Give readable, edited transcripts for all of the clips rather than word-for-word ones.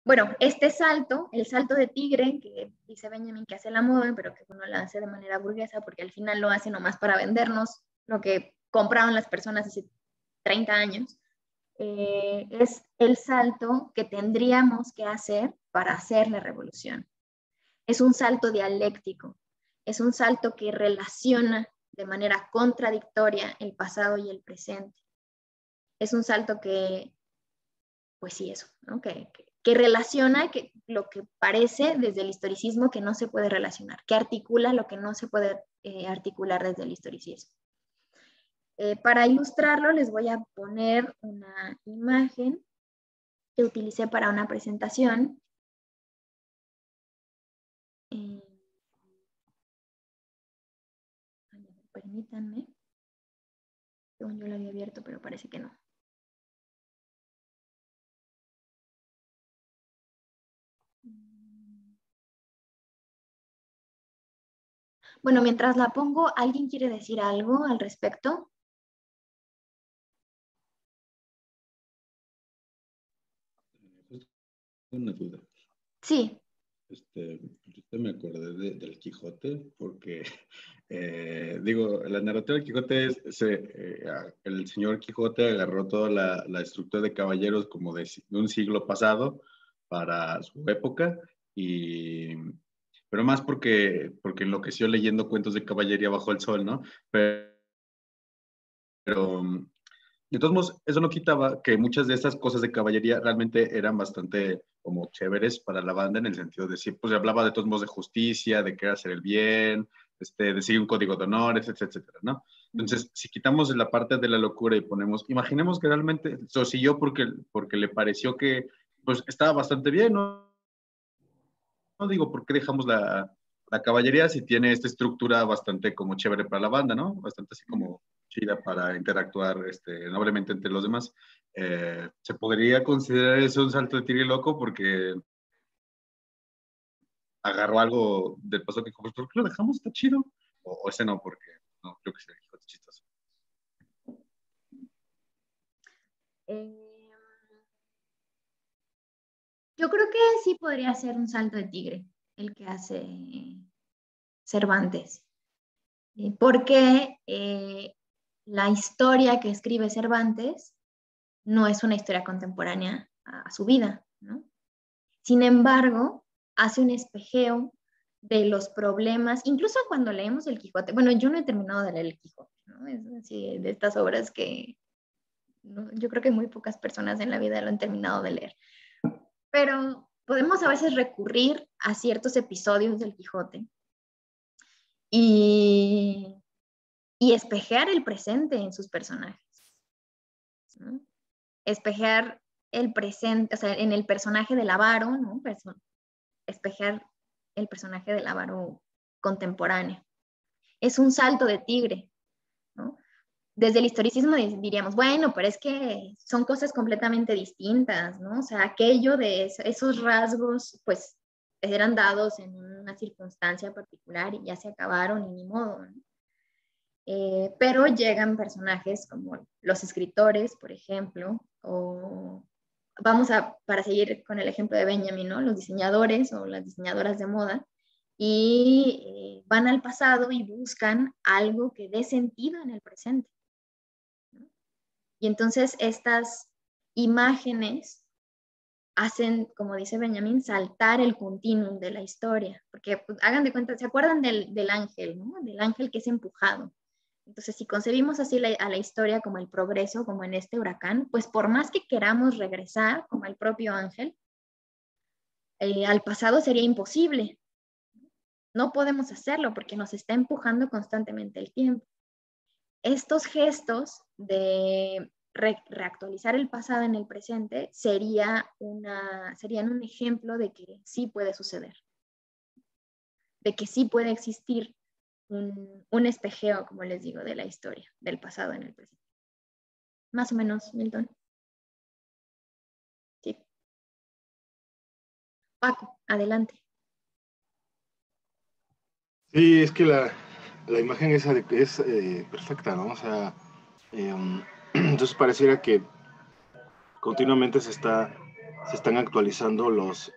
Bueno, este salto, el salto de tigre, que dice Benjamin que hace la moda, pero que uno lo hace de manera burguesa, porque al final lo hace nomás para vendernos lo que compraron las personas hace 30 años, es el salto que tendríamos que hacer para hacer la revolución. Es un salto dialéctico, es un salto que relaciona de manera contradictoria el pasado y el presente. Es un salto que, pues sí, eso, ¿no? Que relaciona lo que parece desde el historicismo que no se puede relacionar, que articula lo que no se puede articular desde el historicismo. Para ilustrarlo les voy a poner una imagen que utilicé para una presentación. Permítanme. Según yo lo había abierto, pero parece que no. Bueno, mientras la pongo, ¿alguien quiere decir algo al respecto? Una duda. Sí. Yo me acordé del Quijote porque, digo, la narrativa del Quijote es, el señor Quijote agarró toda la estructura de caballeros como de un siglo pasado para su época, pero más porque enloqueció leyendo cuentos de caballería bajo el sol, ¿no? Pero de todos modos, eso no quitaba que muchas de estas cosas de caballería realmente eran bastante como chéveres para la banda en el sentido de sí, pues hablaba de todos modos de justicia, de querer hacer el bien, de seguir un código de honores, etcétera, etcétera, ¿no? Entonces, si quitamos la parte de la locura y ponemos, imaginemos que realmente lo siguió porque le pareció que pues estaba bastante bien, ¿no? No digo, ¿por qué dejamos la caballería si tiene esta estructura bastante como chévere para la banda, ¿no? Bastante así como chida para interactuar noblemente entre los demás. ¿Se podría considerar eso un salto de tigre loco porque agarró algo del pasado que como, ¿por qué lo dejamos? Está chido. O ese no, porque no, creo que sí, el Quijote es chistoso. Yo creo que sí podría ser un salto de tigre el que hace Cervantes. Porque la historia que escribe Cervantes no es una historia contemporánea a su vida, ¿no? Sin embargo, hace un espejeo de los problemas, incluso cuando leemos el Quijote. Bueno, yo no he terminado de leer el Quijote, ¿no? Es así, de estas obras que ¿no? Yo creo que muy pocas personas en la vida lo han terminado de leer. Pero podemos a veces recurrir a ciertos episodios del Quijote y espejear el presente en sus personajes, ¿no? Espejear el presente, o sea, en el personaje del avaro, ¿no? Espejear el personaje del avaro contemporáneo. Es un salto de tigre, ¿no? Desde el historicismo diríamos, bueno, pero es que son cosas completamente distintas, ¿no? O sea, aquello de esos rasgos, pues, eran dados en una circunstancia particular y ya se acabaron y ni modo, ¿no? Pero llegan personajes como los escritores, por ejemplo, o para seguir con el ejemplo de Benjamin, ¿no? Los diseñadores o las diseñadoras de moda, y van al pasado y buscan algo que dé sentido en el presente, ¿no? Y entonces estas imágenes hacen, como dice Benjamin, saltar el continuum de la historia, porque pues, hagan de cuenta, ¿se acuerdan del ángel, ¿no? Del ángel que es empujado. Entonces, si concebimos así a la historia como el progreso, como en este huracán, pues por más que queramos regresar, como el propio ángel, al pasado sería imposible. No podemos hacerlo porque nos está empujando constantemente el tiempo. Estos gestos de reactualizar el pasado en el presente serían un ejemplo de que sí puede suceder, de que sí puede existir un espejeo, como les digo, de la historia, del pasado en el presente. Más o menos, Milton. Sí. Paco, adelante. Sí, es que la imagen esa es perfecta, ¿no? O sea, entonces pareciera que continuamente se está se están actualizando los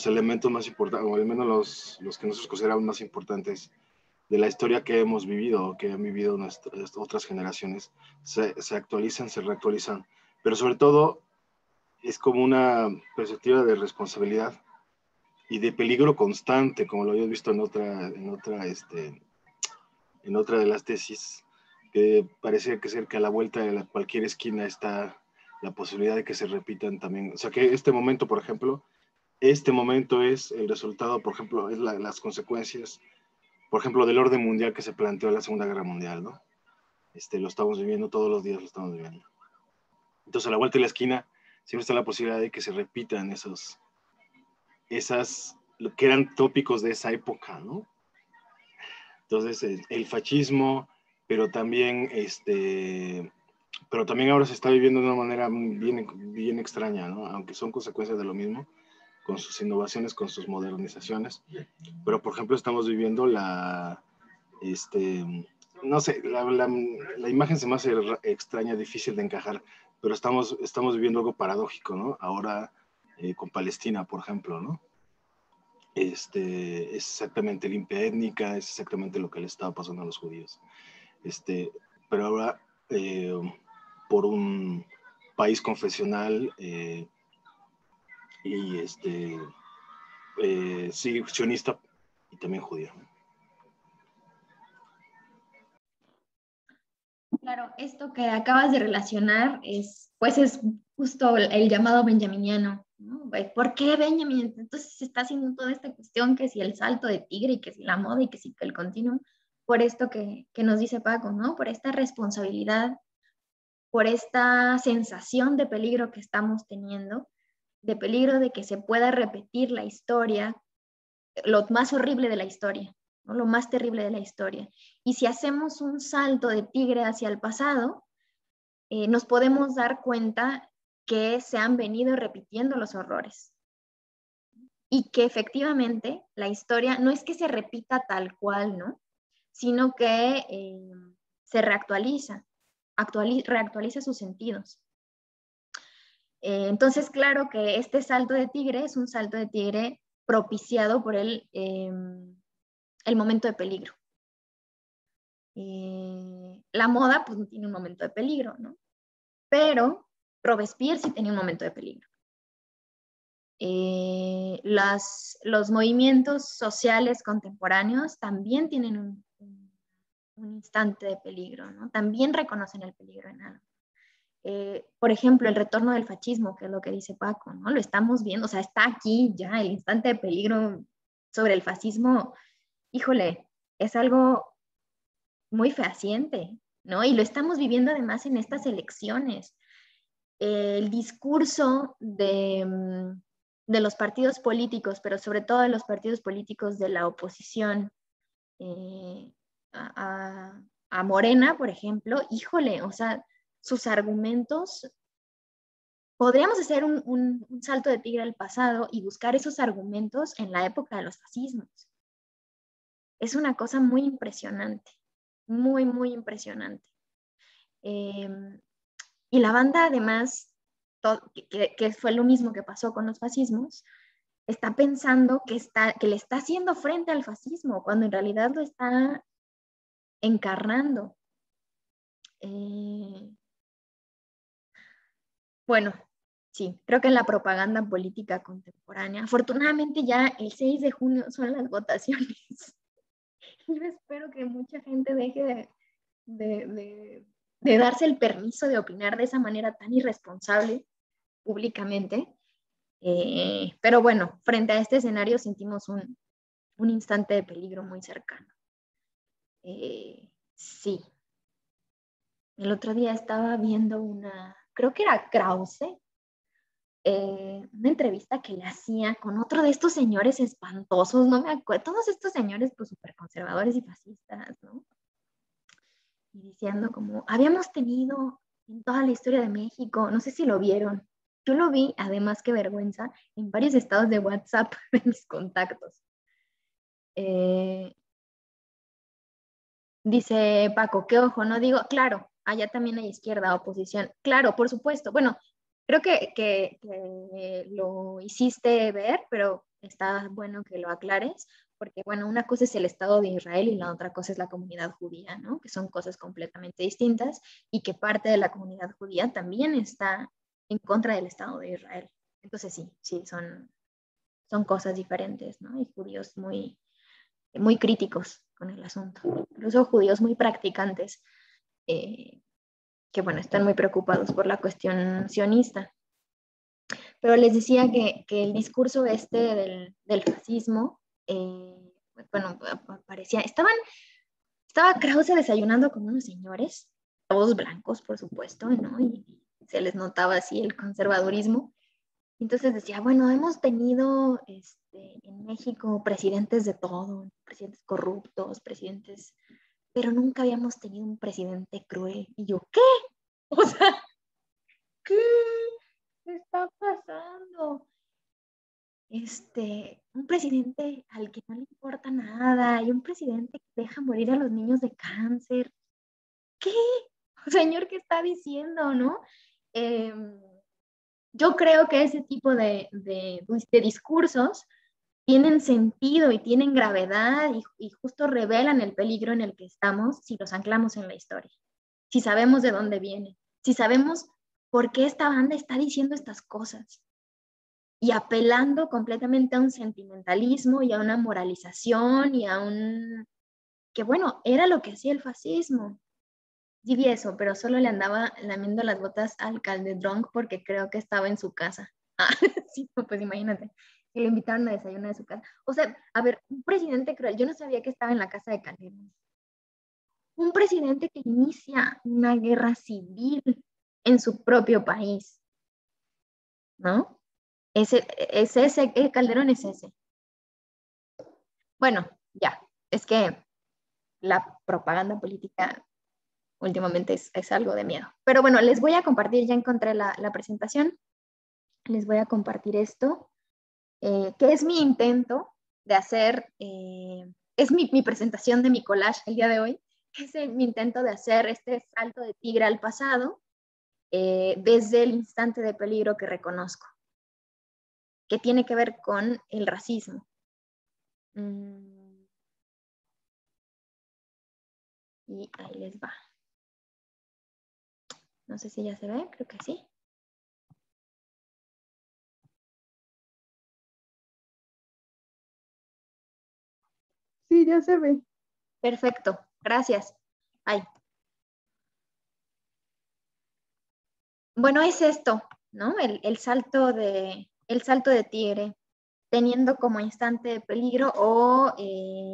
elementos más importantes, o al menos los que nosotros consideramos más importantes de la historia que hemos vivido, que han vivido nuestras otras generaciones, se actualizan, se reactualizan, pero sobre todo es como una perspectiva de responsabilidad y de peligro constante, como lo habías visto en otra de las tesis, que parece que cerca a la vuelta de cualquier esquina está la posibilidad de que se repitan también. O sea, que este momento, por ejemplo, este momento es el resultado, por ejemplo, es las consecuencias, por ejemplo, del orden mundial que se planteó en la Segunda Guerra Mundial, ¿no? Lo estamos viviendo todos los días, lo estamos viviendo. Entonces, a la vuelta de la esquina siempre está la posibilidad de que se repitan lo que eran tópicos de esa época, ¿no? Entonces, el fascismo, pero también ahora se está viviendo de una manera bien, bien extraña, ¿no? Aunque son consecuencias de lo mismo, con sus innovaciones, con sus modernizaciones. Pero, por ejemplo, estamos viviendo no sé, la imagen se me hace extraña, difícil de encajar, pero estamos viviendo algo paradójico, ¿no? Ahora con Palestina, por ejemplo, ¿no? Es exactamente limpia étnica, es exactamente lo que le estaba pasando a los judíos. Pero ahora, por un país confesional y sí, sionista y también judío. Claro, esto que acabas de relacionar pues es justo el llamado benjaminiano, ¿no? ¿Por qué Benjamin? Entonces se está haciendo toda esta cuestión que si el salto de tigre y que si la moda y que si el continuum, por esto que nos dice Paco, ¿no? Por esta responsabilidad, por esta sensación de peligro que estamos teniendo, de peligro de que se pueda repetir la historia, lo más horrible de la historia, ¿no? Lo más terrible de la historia. Y si hacemos un salto de tigre hacia el pasado, nos podemos dar cuenta que se han venido repitiendo los horrores y que efectivamente la historia no es que se repita tal cual, ¿no? Sino que se reactualiza, reactualiza sus sentidos. Entonces, claro que este salto de tigre es un salto de tigre propiciado por el momento de peligro. La moda, pues, no tiene un momento de peligro, ¿no? Pero Robespierre sí tenía un momento de peligro. Los movimientos sociales contemporáneos también tienen un instante de peligro, ¿no? También reconocen el peligro en algo. Por ejemplo, el retorno del fascismo, que es lo que dice Paco, ¿no? Lo estamos viendo, o sea, está aquí ya el instante de peligro sobre el fascismo. Híjole, es algo muy fehaciente, ¿no? Y lo estamos viviendo además en estas elecciones. El discurso de los partidos políticos, pero sobre todo de los partidos políticos de la oposición a Morena, por ejemplo, híjole, o sea, sus argumentos, podríamos hacer un salto de tigre al pasado y buscar esos argumentos en la época de los fascismos. Es una cosa muy impresionante, muy, muy impresionante. Y la banda, además, que fue lo mismo que pasó con los fascismos, está pensando que le está haciendo frente al fascismo, cuando en realidad lo está encarnando. Bueno, sí, creo que en la propaganda política contemporánea, afortunadamente ya el 6 de junio son las votaciones. Yo espero que mucha gente deje de darse el permiso de opinar de esa manera tan irresponsable públicamente. Pero bueno, frente a este escenario sentimos un instante de peligro muy cercano. Sí. El otro día estaba viendo creo que era Krause, una entrevista que le hacía con otro de estos señores espantosos, no me acuerdo, todos estos señores pues súper conservadores y fascistas, ¿no? Y diciendo como, habíamos tenido en toda la historia de México, no sé si lo vieron, yo lo vi, además qué vergüenza, en varios estados de WhatsApp de mis contactos. Dice Paco, qué ojo, no digo, claro, allá también hay izquierda, oposición, claro, por supuesto, bueno, Creo que lo hiciste ver, pero está bueno que lo aclares, porque bueno, una cosa es el Estado de Israel y la otra cosa es la comunidad judía, ¿no? Que son cosas completamente distintas y que parte de la comunidad judía también está en contra del Estado de Israel. Entonces sí, son cosas diferentes, ¿no? Y judíos muy críticos con el asunto, incluso judíos muy practicantes, que bueno, están muy preocupados por la cuestión sionista. Pero les decía que el discurso del fascismo, bueno, parecía, estaba Krause desayunando con unos señores, todos blancos, por supuesto, ¿no? Y se les notaba así el conservadurismo. Entonces decía, bueno, hemos tenido en México presidentes de todo, presidentes corruptos, presidentes, pero nunca habíamos tenido un presidente cruel. Y yo, ¿qué? O sea, ¿qué está pasando? Un presidente al que no le importa nada y un presidente que deja morir a los niños de cáncer. ¿Qué? Señor, ¿qué está diciendo, no? Yo creo que ese tipo de discursos tienen sentido y tienen gravedad y justo revelan el peligro en el que estamos si los anclamos en la historia, si sabemos de dónde viene, si sabemos por qué esta banda está diciendo estas cosas y apelando completamente a un sentimentalismo y a una moralización y a que bueno, era lo que hacía el fascismo. Sí vi eso, pero solo le andaba lamiendo las botas al Calderón porque creo que estaba en su casa. Ah, sí, pues imagínate, que le invitaron a desayunar a su casa. O sea, a ver, un presidente cruel, yo no sabía que estaba en la casa de Calderón. Un presidente que inicia una guerra civil en su propio país, ¿no? Calderón es ese. Bueno, ya, es que la propaganda política últimamente es algo de miedo. Pero bueno, les voy a compartir, ya encontré la presentación, les voy a compartir esto, que es mi intento de hacer, es mi presentación de mi collage el día de hoy, es mi intento de hacer este salto de tigre al pasado desde el instante de peligro que reconozco, que tiene que ver con el racismo. Y ahí les va. No sé si ya se ve, creo que sí. Sí, ya se ve. Perfecto, gracias. Ay. Bueno, es esto, ¿no? El salto de tigre, teniendo como instante de peligro o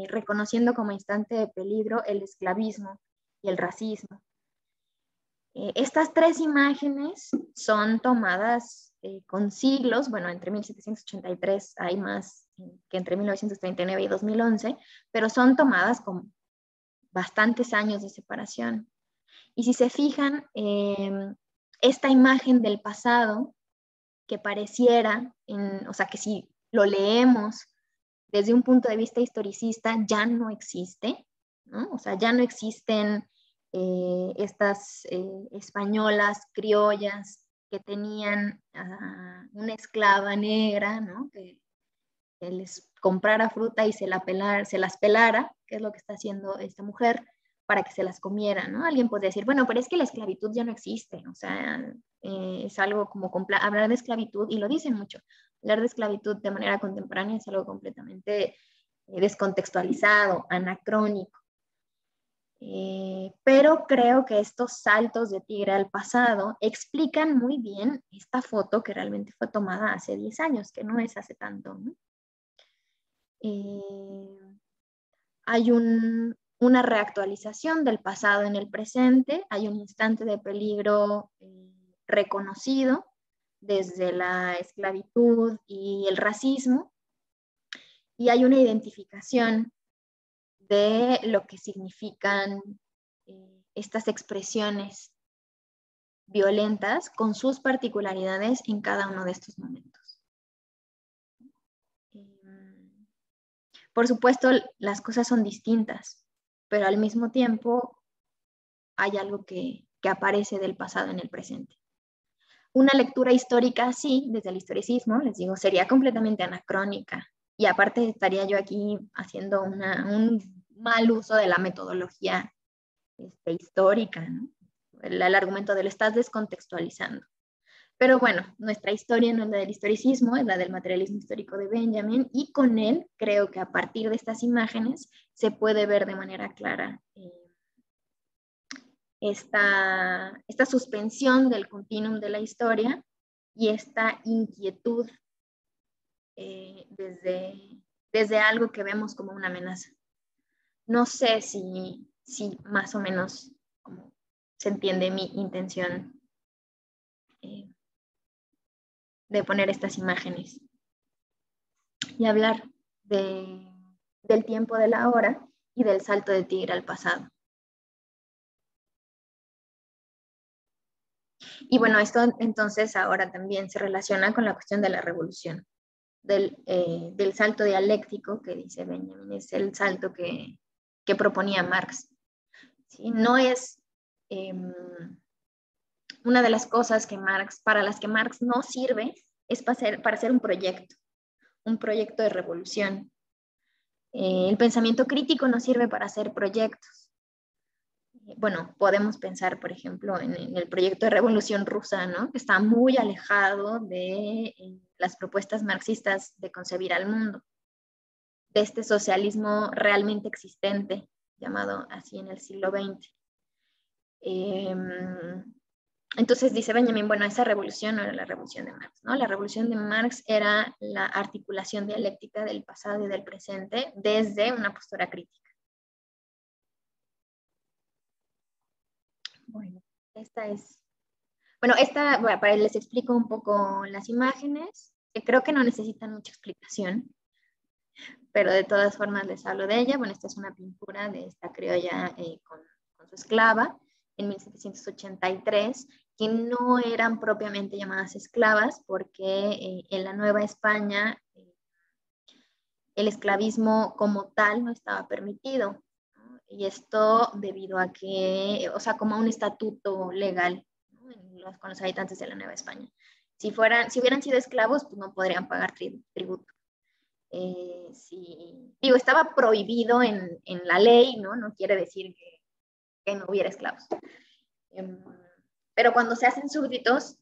reconociendo como instante de peligro el esclavismo y el racismo. Estas tres imágenes son tomadas con siglos, bueno, entre 1783 hay más que entre 1939 y 2011, pero son tomadas con bastantes años de separación. Y si se fijan, esta imagen del pasado que pareciera, o sea, que si lo leemos desde un punto de vista historicista, ya no existe, ¿no? O sea, ya no existen estas españolas criollas que tenían una esclava negra, ¿no? Que les comprara fruta y se las pelara, que es lo que está haciendo esta mujer, para que se las comiera, ¿no? Alguien podría decir, bueno, pero es que la esclavitud ya no existe, o sea, es algo como hablar de esclavitud, y lo dicen mucho, hablar de esclavitud de manera contemporánea es algo completamente descontextualizado, anacrónico. Pero creo que estos saltos de tigre al pasado explican muy bien esta foto que realmente fue tomada hace 10 años, que no es hace tanto, ¿no? Hay una reactualización del pasado en el presente, hay un instante de peligro reconocido desde la esclavitud y el racismo, y hay una identificación de lo que significan estas expresiones violentas con sus particularidades en cada uno de estos momentos. Por supuesto, las cosas son distintas, pero al mismo tiempo hay algo que aparece del pasado en el presente. una lectura histórica así, desde el historicismo, les digo, sería completamente anacrónica. Y aparte estaría yo aquí haciendo un mal uso de la metodología histórica, ¿no? El argumento de lo estás descontextualizando. Pero bueno, nuestra historia no es la del historicismo, es la del materialismo histórico de Benjamin, y con él creo que a partir de estas imágenes se puede ver de manera clara esta suspensión del continuum de la historia y esta inquietud desde algo que vemos como una amenaza. No sé si más o menos como se entiende mi intención de poner estas imágenes y hablar del tiempo de la hora y del salto de tigre al pasado. Y bueno, esto entonces ahora también se relaciona con la cuestión de la revolución, del salto dialéctico que dice Benjamin, es el salto que proponía Marx. ¿Sí? No es una de las cosas para las que Marx no sirve, es para hacer un proyecto de revolución. El pensamiento crítico no sirve para hacer proyectos. Bueno, podemos pensar, por ejemplo, en el proyecto de revolución rusa, ¿no? Que está muy alejado de las propuestas marxistas de concebir al mundo, de este socialismo realmente existente, llamado así en el siglo XX. Entonces dice Benjamin, bueno, esa revolución no era la revolución de Marx, ¿no? La revolución de Marx era la articulación dialéctica del pasado y del presente desde una postura crítica. Bueno, les explico un poco las imágenes, que creo que no necesitan mucha explicación, pero de todas formas les hablo de ella. Bueno, esta es una pintura de esta criolla con su esclava en 1783, que no eran propiamente llamadas esclavas, porque en la Nueva España el esclavismo como tal no estaba permitido, ¿no? Y esto debido a que, o sea, como a un estatuto legal, ¿no? Con los habitantes de la Nueva España. Si hubieran sido esclavos, pues no podrían pagar tributo. Estaba prohibido en la ley, ¿no? No quiere decir que no hubiera esclavos. Pero cuando se hacen súbditos,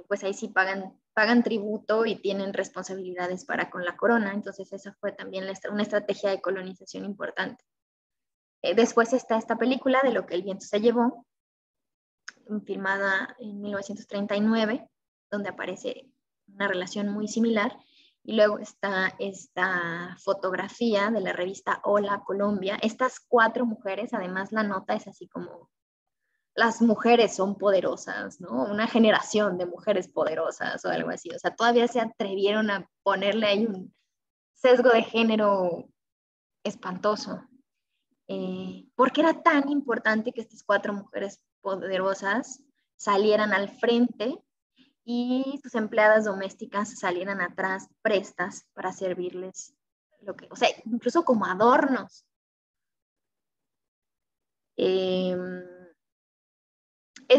pues ahí sí pagan tributo y tienen responsabilidades para con la corona. Entonces esa fue también una estrategia de colonización importante. Después está esta película de Lo que el viento se llevó, filmada en 1939, donde aparece una relación muy similar. Y luego está esta fotografía de la revista Hola Colombia. Estas 4 mujeres, además la nota es así como: las mujeres son poderosas, ¿no? Una generación de mujeres poderosas o algo así. O sea, todavía se atrevieron a ponerle ahí un sesgo de género espantoso. ¿Por qué era tan importante que estas 4 mujeres poderosas salieran al frente y sus empleadas domésticas salieran atrás prestas para servirles o sea, incluso como adornos? ¿Es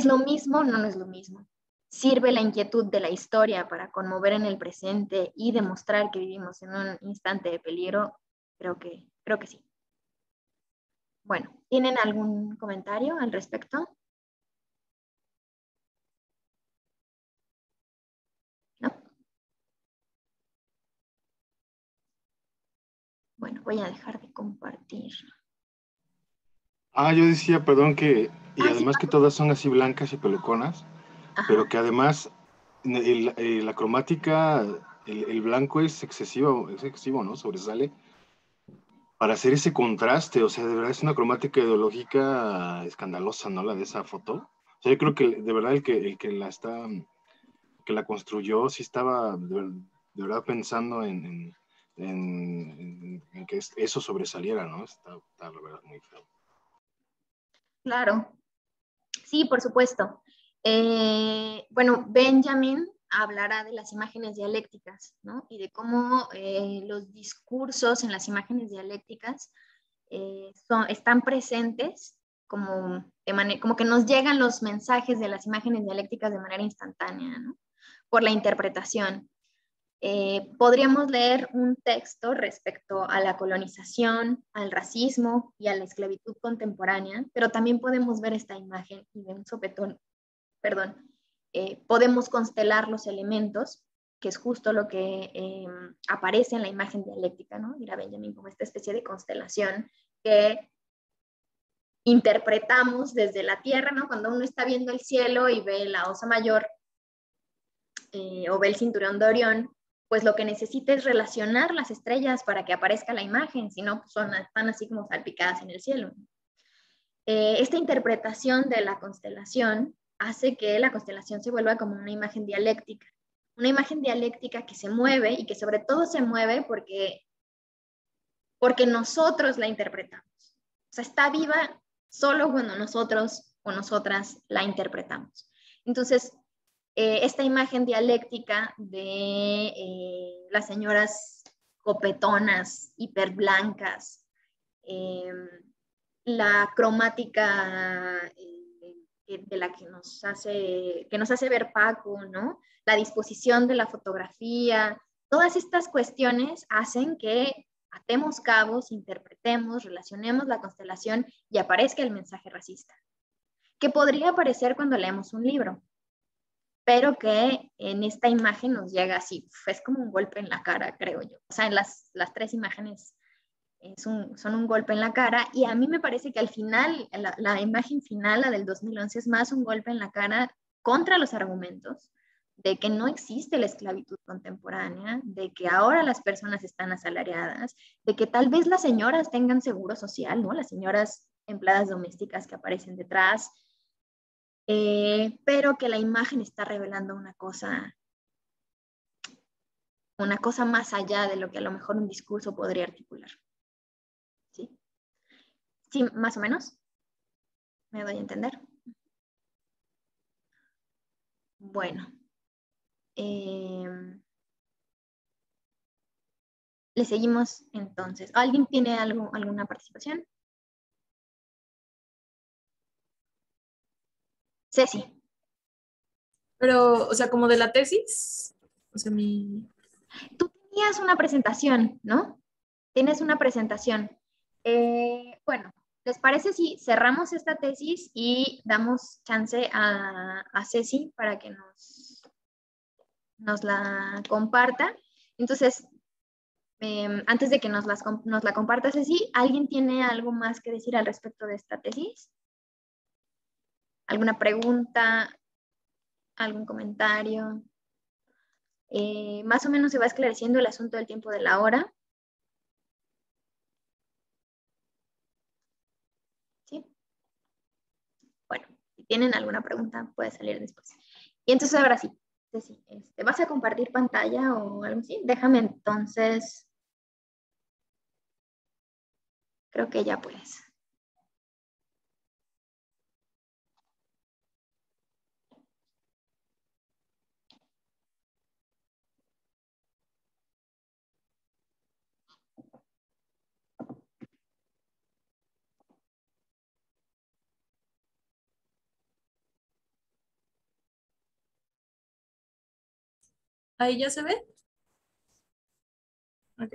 lo mismo? No, no es lo mismo. ¿Sirve la inquietud de la historia para conmover en el presente y demostrar que vivimos en un instante de peligro? Creo que sí. Bueno, ¿tienen algún comentario al respecto? ¿No? Bueno, voy a dejar de compartir. Yo decía, perdón, y además sí, que todas son así blancas y peluconas, ajá. pero que además la cromática, el blanco es excesivo, ¿no? Sobresale para hacer ese contraste, o sea, de verdad es una cromática ideológica escandalosa, ¿no? La de esa foto. O sea, yo creo que de verdad que la construyó, sí estaba de verdad pensando en que eso sobresaliera, ¿no? Está la verdad muy feo. Claro, sí, por supuesto. Bueno, Benjamin hablará de las imágenes dialécticas, ¿no? Y de cómo los discursos en las imágenes dialécticas están presentes como que nos llegan los mensajes de las imágenes dialécticas de manera instantánea, ¿no? Por la interpretación. Podríamos leer un texto respecto a la colonización, al racismo y a la esclavitud contemporánea, pero también podemos ver esta imagen y de un sopetón, podemos constelar los elementos, que es justo lo que aparece en la imagen dialéctica, ¿no? Dirá Benjamin, como esta especie de constelación que interpretamos desde la tierra, ¿no? Cuando uno está viendo el cielo y ve la Osa Mayor o ve el cinturón de Orión, pues lo que necesita es relacionar las estrellas para que aparezca la imagen, si no, pues están así como salpicadas en el cielo. Esta interpretación de la constelación hace que la constelación se vuelva como una imagen dialéctica que se mueve y que sobre todo se mueve porque nosotros la interpretamos. O sea, está viva solo cuando nosotros o nosotras la interpretamos. Entonces, esta imagen dialéctica de las señoras copetonas, hiperblancas, la cromática de la que nos hace ver Paco, ¿no? La disposición de la fotografía, todas estas cuestiones hacen que atemos cabos, interpretemos, relacionemos la constelación y aparezca el mensaje racista, que podría aparecer cuando leemos un libro, pero que en esta imagen nos llega así, es como un golpe en la cara, creo yo. O sea, en las tres imágenes son un golpe en la cara, y a mí me parece que al final, la imagen final, la del 2011, es más un golpe en la cara contra los argumentos de que no existe la esclavitud contemporánea, de que ahora las personas están asalariadas, de que tal vez las señoras tengan seguro social, ¿no? Las señoras empleadas domésticas que aparecen detrás, pero que la imagen está revelando una cosa más allá de lo que a lo mejor un discurso podría articular. ¿Sí? ¿Sí, más o menos? ¿Me doy a entender? Bueno. Le seguimos entonces. ¿Alguien tiene alguna participación? Ceci. Pero, o sea, como de la tesis, o sea, Tú tenías una presentación, ¿no? Tienes una presentación. Bueno, ¿les parece si cerramos esta tesis y damos chance a Ceci para que nos la comparta? Entonces, antes de que nos la comparta Ceci, ¿alguien tiene algo más que decir al respecto de esta tesis? ¿Alguna pregunta? ¿Algún comentario? Más o menos se va esclareciendo el asunto del tiempo de la hora. ¿Sí? Bueno, si tienen alguna pregunta, puede salir después. Y entonces ahora sí, Ceci, ¿vas a compartir pantalla o algo así? Déjame entonces. Creo que ya puedes. ¿ahí ya se ve? Ok.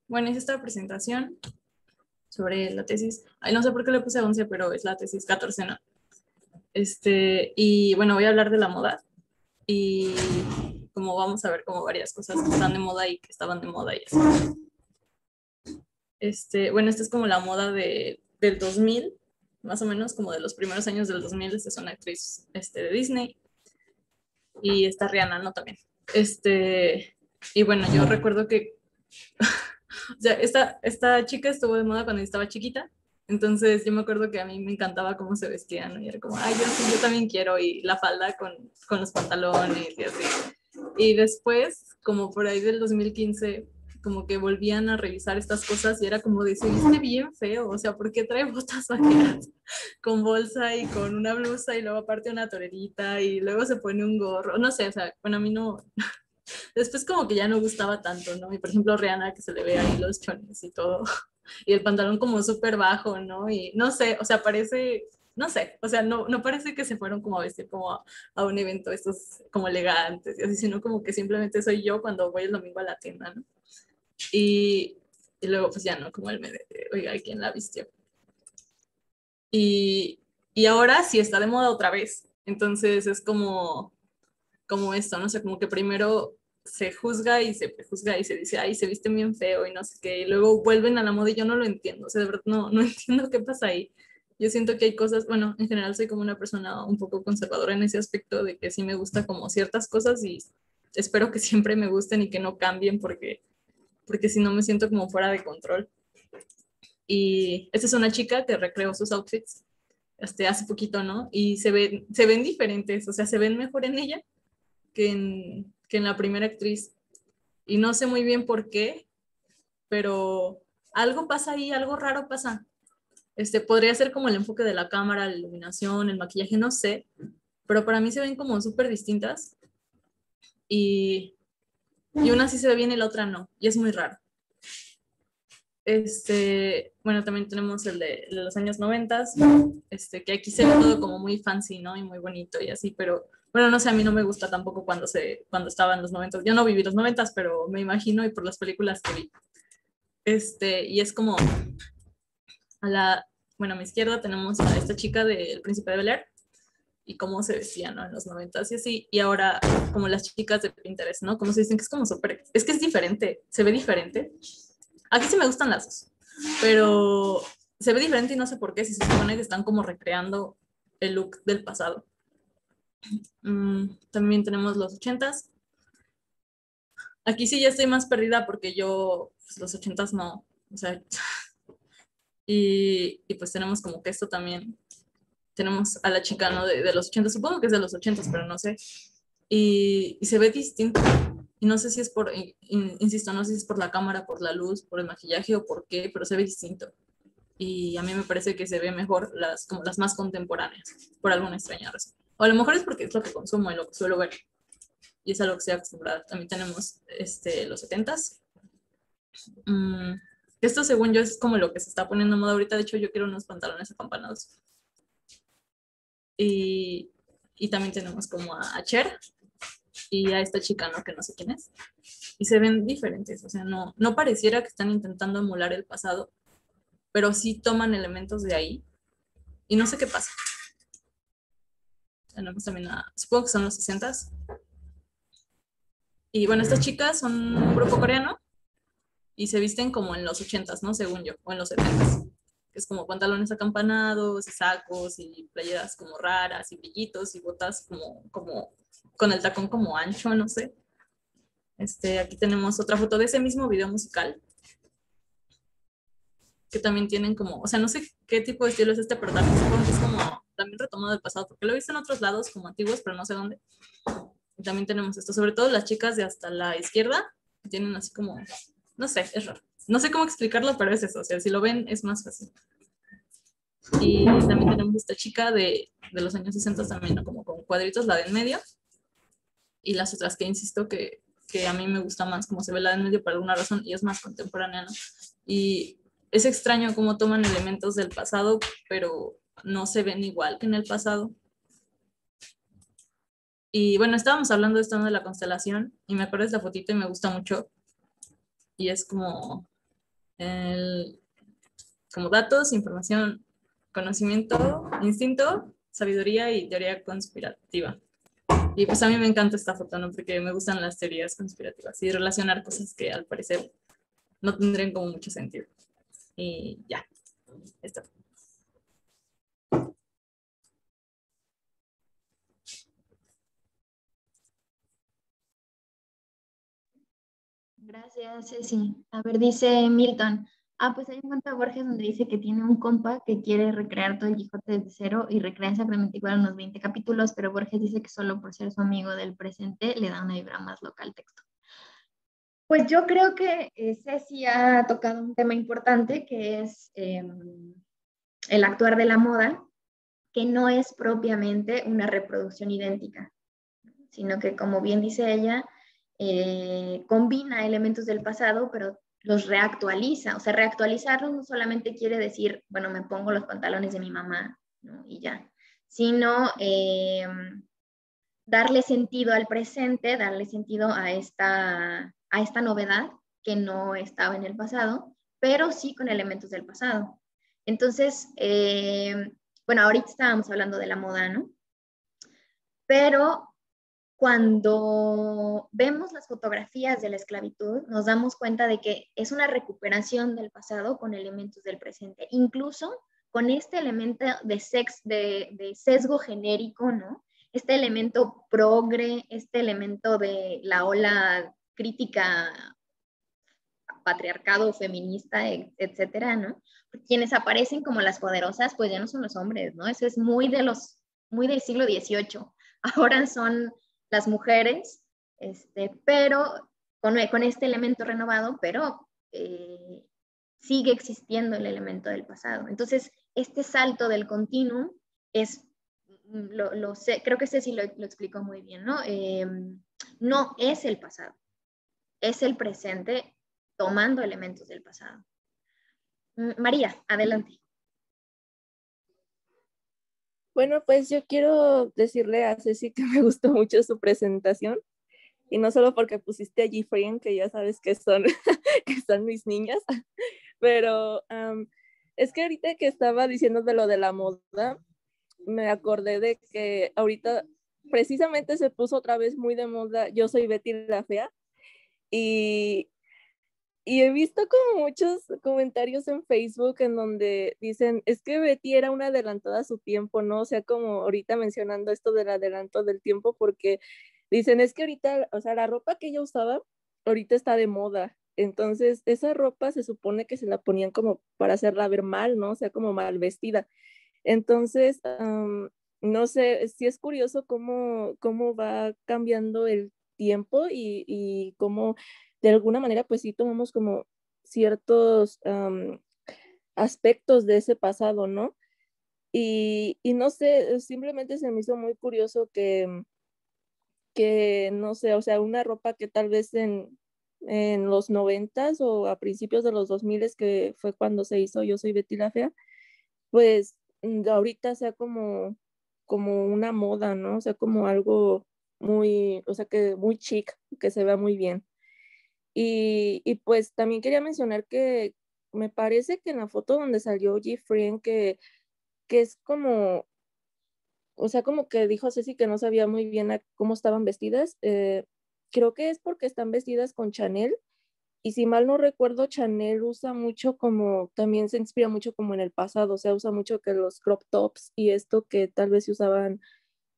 Bueno, es esta presentación sobre la tesis. Ay, no sé por qué le puse 11, pero es la tesis 14, ¿no? Y bueno, voy a hablar de la moda. Y como vamos a ver como varias cosas que están de moda y que estaban de moda y así. Bueno, esta es como la moda del 2000, más o menos como de los primeros años del 2000. Esta es una actriz de Disney. Y está Rihanna, ¿no? También. Y bueno, yo recuerdo que o sea, esta chica estuvo de moda cuando yo estaba chiquita. Entonces yo me acuerdo que a mí me encantaba cómo se vestían, ¿no? Y era como, ay, yo también quiero, y la falda con los pantalones y así. Y después, como por ahí del 2015, como que volvían a revisar estas cosas y era como de, se viste bien feo, o sea, ¿por qué trae botas vaqueras con bolsa y con una blusa y luego aparte una torerita y luego se pone un gorro? No sé, o sea, bueno, a mí no. Después como que ya no gustaba tanto, ¿no? Y por ejemplo Rihanna, que se le ve ahí los chones y todo. y el pantalón como súper bajo, ¿no? Y no sé, o sea, parece, no sé, o sea, no parece que se fueron como a vestir como a un evento estos como elegantes, y así, sino como que simplemente soy yo cuando voy el domingo a la tienda, ¿no? Y, y luego pues ya, ¿no? Como él me dice, oiga, ¿quién la vistió? Y, y ahora sí está de moda otra vez, entonces es como esto, no sé, como que primero se juzga y se prejuzga y se dice, ay, se viste bien feo y no sé qué, y luego vuelven a la moda y yo no lo entiendo, o sea, de verdad no entiendo qué pasa ahí. Yo siento que hay cosas, bueno, en general soy como una persona un poco conservadora en ese aspecto de que sí me gusta como ciertas cosas y espero que siempre me gusten y que no cambien porque si no me siento como fuera de control. Y esta es una chica que recreó sus outfits hace poquito, ¿no? Y se ven diferentes, o sea, se ven mejor en ella que en la primera actriz. Y no sé muy bien por qué, pero algo pasa ahí, algo raro pasa. Podría ser como el enfoque de la cámara, la iluminación, el maquillaje, no sé, pero para mí se ven como súper distintas y, y una sí se ve bien y la otra no, y es muy raro. Bueno, también tenemos el de los años 90, que aquí se ve todo como muy fancy, ¿no? Y muy bonito y así, pero bueno, no sé, a mí no me gusta tampoco cuando estaba en los 90. Yo no viví los 90, pero me imagino y por las películas que vi. Y es como bueno, a mi izquierda tenemos a esta chica del Príncipe de Bel-Air y cómo se vestían, ¿no? En los 90 y así, y ahora como las chicas de Pinterest, ¿no? Como se dicen que es como súper, es que es diferente, se ve diferente. Aquí sí me gustan las dos, pero se ve diferente y no sé por qué, si se supone que están como recreando el look del pasado. También tenemos los 80s. Aquí sí ya estoy más perdida porque yo, pues, los 80s no, o sea, y pues tenemos como que esto también, tenemos a la chica, ¿no? De los 80s, supongo que es de los 80s, pero no sé, y se ve distinto. Y no sé si es insisto, no sé si es por la cámara, por la luz, por el maquillaje o por qué, pero se ve distinto. Y a mí me parece que se ve mejor como las más contemporáneas, por alguna extraña razón. O a lo mejor es porque es lo que consumo y lo que suelo ver. Y es a lo que estoy acostumbrada. También tenemos los 70s. Esto según yo es como lo que se está poniendo en moda ahorita. De hecho, yo quiero unos pantalones acampanados. Y también tenemos como a Cher y a esta chica, ¿no? Que no sé quién es. Y se ven diferentes. O sea, no pareciera que están intentando emular el pasado, pero sí toman elementos de ahí. Y no sé qué pasa. Tenemos también supongo que son los 60s. Y bueno, estas chicas son un grupo coreano y se visten como en los 80s, ¿no? Según yo, o en los 70s. Es como pantalones acampanados y sacos y playeras como raras y brillitos y botas como con el tacón como ancho, no sé. Aquí tenemos otra foto de ese mismo video musical que también tienen como, o sea, no sé qué tipo de estilo es pero también supongo que es como también retomado del pasado, porque lo he visto en otros lados como antiguos, pero no sé dónde. Y también tenemos esto, sobre todo las chicas de hasta la izquierda, que tienen así como, no sé, es raro. No sé cómo explicarlo, pero es eso, o sea, si lo ven es más fácil. Y también tenemos esta chica de los años 60 también, ¿no? Como con cuadritos, la de en medio. Y las otras que insisto que a mí me gusta más como se ve la de en medio por alguna razón y es más contemporánea, ¿no? Y es extraño cómo toman elementos del pasado, pero no se ven igual que en el pasado. Y bueno, estábamos hablando de esto, ¿no? De la constelación y me acuerdo de esta fotito y me gusta mucho. Y es como como datos, información, conocimiento, instinto, sabiduría y teoría conspirativa. Y pues a mí me encanta esta foto, ¿no? Porque me gustan las teorías conspirativas y relacionar cosas que al parecer no tendrían como mucho sentido. Y ya, esto. Gracias, Ceci. A ver, dice Milton. Pues hay un cuento de Borges donde dice que tiene un compa que quiere recrear todo el Quijote desde cero y recrea exactamente igual unos 20 capítulos, pero Borges dice que solo por ser su amigo del presente le da una vibra más loca al texto. Pues yo creo que Ceci ha tocado un tema importante que es el actuar de la moda, que no es propiamente una reproducción idéntica, sino que como bien dice ella, combina elementos del pasado, pero los reactualiza. O sea, reactualizarlos no solamente quiere decir, bueno, me pongo los pantalones de mi mamá, ¿no? Y ya, sino darle sentido al presente, darle sentido a esta novedad que no estaba en el pasado, pero sí con elementos del pasado. Entonces, bueno, ahorita estábamos hablando de la moda, ¿no? Pero cuando vemos las fotografías de la esclavitud, nos damos cuenta de que es una recuperación del pasado con elementos del presente, incluso con este elemento de sesgo genérico, ¿no? Este elemento progre, este elemento de la ola crítica patriarcado feminista, etcétera, ¿no? Quienes aparecen como las poderosas, pues ya no son los hombres, ¿no? Eso es muy del siglo XVIII. Ahora son las mujeres, pero con este elemento renovado, pero sigue existiendo el elemento del pasado. Entonces, este salto del continuum es, creo que Ceci lo explicó muy bien, ¿no? No es el pasado, es el presente tomando elementos del pasado. María, adelante. Bueno, pues yo quiero decirle a Ceci que me gustó mucho su presentación. Y no solo porque pusiste a Gifrien, que ya sabes que son, que son mis niñas, pero es que ahorita que estaba diciendo de lo de la moda, me acordé de que ahorita precisamente se puso otra vez muy de moda Yo soy Betty la Fea, y he visto como muchos comentarios en Facebook en donde dicen, es que Betty era una adelantada a su tiempo, ¿no? O sea, como ahorita mencionando esto del adelanto del tiempo, porque dicen, es que ahorita, o sea, la ropa que ella usaba, ahorita está de moda. Entonces, esa ropa se supone que se la ponían como para hacerla ver mal, ¿no? O sea, como mal vestida. Entonces, no sé, sí es curioso cómo va cambiando el tiempo y cómo de alguna manera, pues sí tomamos como ciertos aspectos de ese pasado, ¿no? Y no sé, simplemente se me hizo muy curioso que no sé, o sea, una ropa que tal vez en los 90s o a principios de los 2000s, que fue cuando se hizo Yo soy Betty la Fea, pues ahorita sea como una moda, ¿no? O sea, como algo muy, o sea, que muy chic, que se vea muy bien. Y pues también quería mencionar que me parece que en la foto donde salió Gifrien, que es como, o sea, como que dijo Ceci que no sabía muy bien cómo estaban vestidas. Creo que es porque están vestidas con Chanel. Y si mal no recuerdo, Chanel usa mucho como, también se inspira mucho como en el pasado, o sea, usa mucho que los crop tops y esto que tal vez se usaban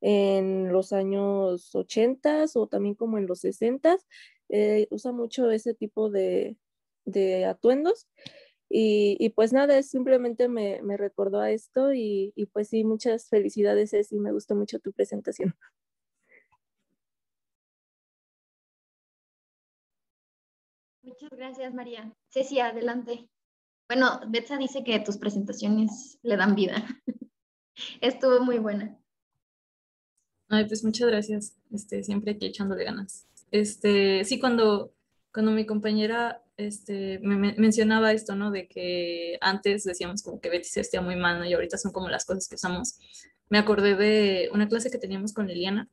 en los años 80 o también como en los 60, usa mucho ese tipo de atuendos. Y pues nada, simplemente me recordó a esto y pues sí, muchas felicidades, Ceci, me gustó mucho tu presentación. Muchas gracias, María. Ceci, adelante. Bueno, Betsa dice que tus presentaciones le dan vida. Estuvo muy buena. Ay, pues muchas gracias. Siempre aquí echándole ganas. Sí, cuando mi compañera mencionaba esto, ¿no? De que antes decíamos como que Betty se vestía muy mal, ¿no? Y ahorita son como las cosas que usamos. Me acordé de una clase que teníamos con Liliana,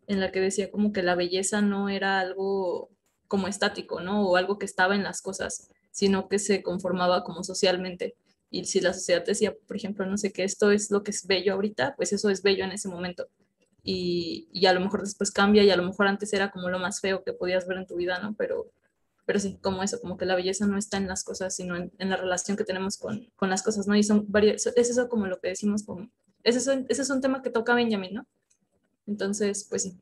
en la que decía como que la belleza no era algo como estático, ¿no? O algo que estaba en las cosas, sino que se conformaba como socialmente. Y si la sociedad decía, por ejemplo, no sé, que esto es lo que es bello ahorita, pues eso es bello en ese momento. Y a lo mejor después cambia y a lo mejor antes era como lo más feo que podías ver en tu vida, ¿no? Pero sí, como eso, como que la belleza no está en las cosas, sino en la relación que tenemos con las cosas, ¿no? Y son varias, es eso como lo que decimos, como, ese es un tema que toca Benjamin, ¿no? Entonces, pues sí.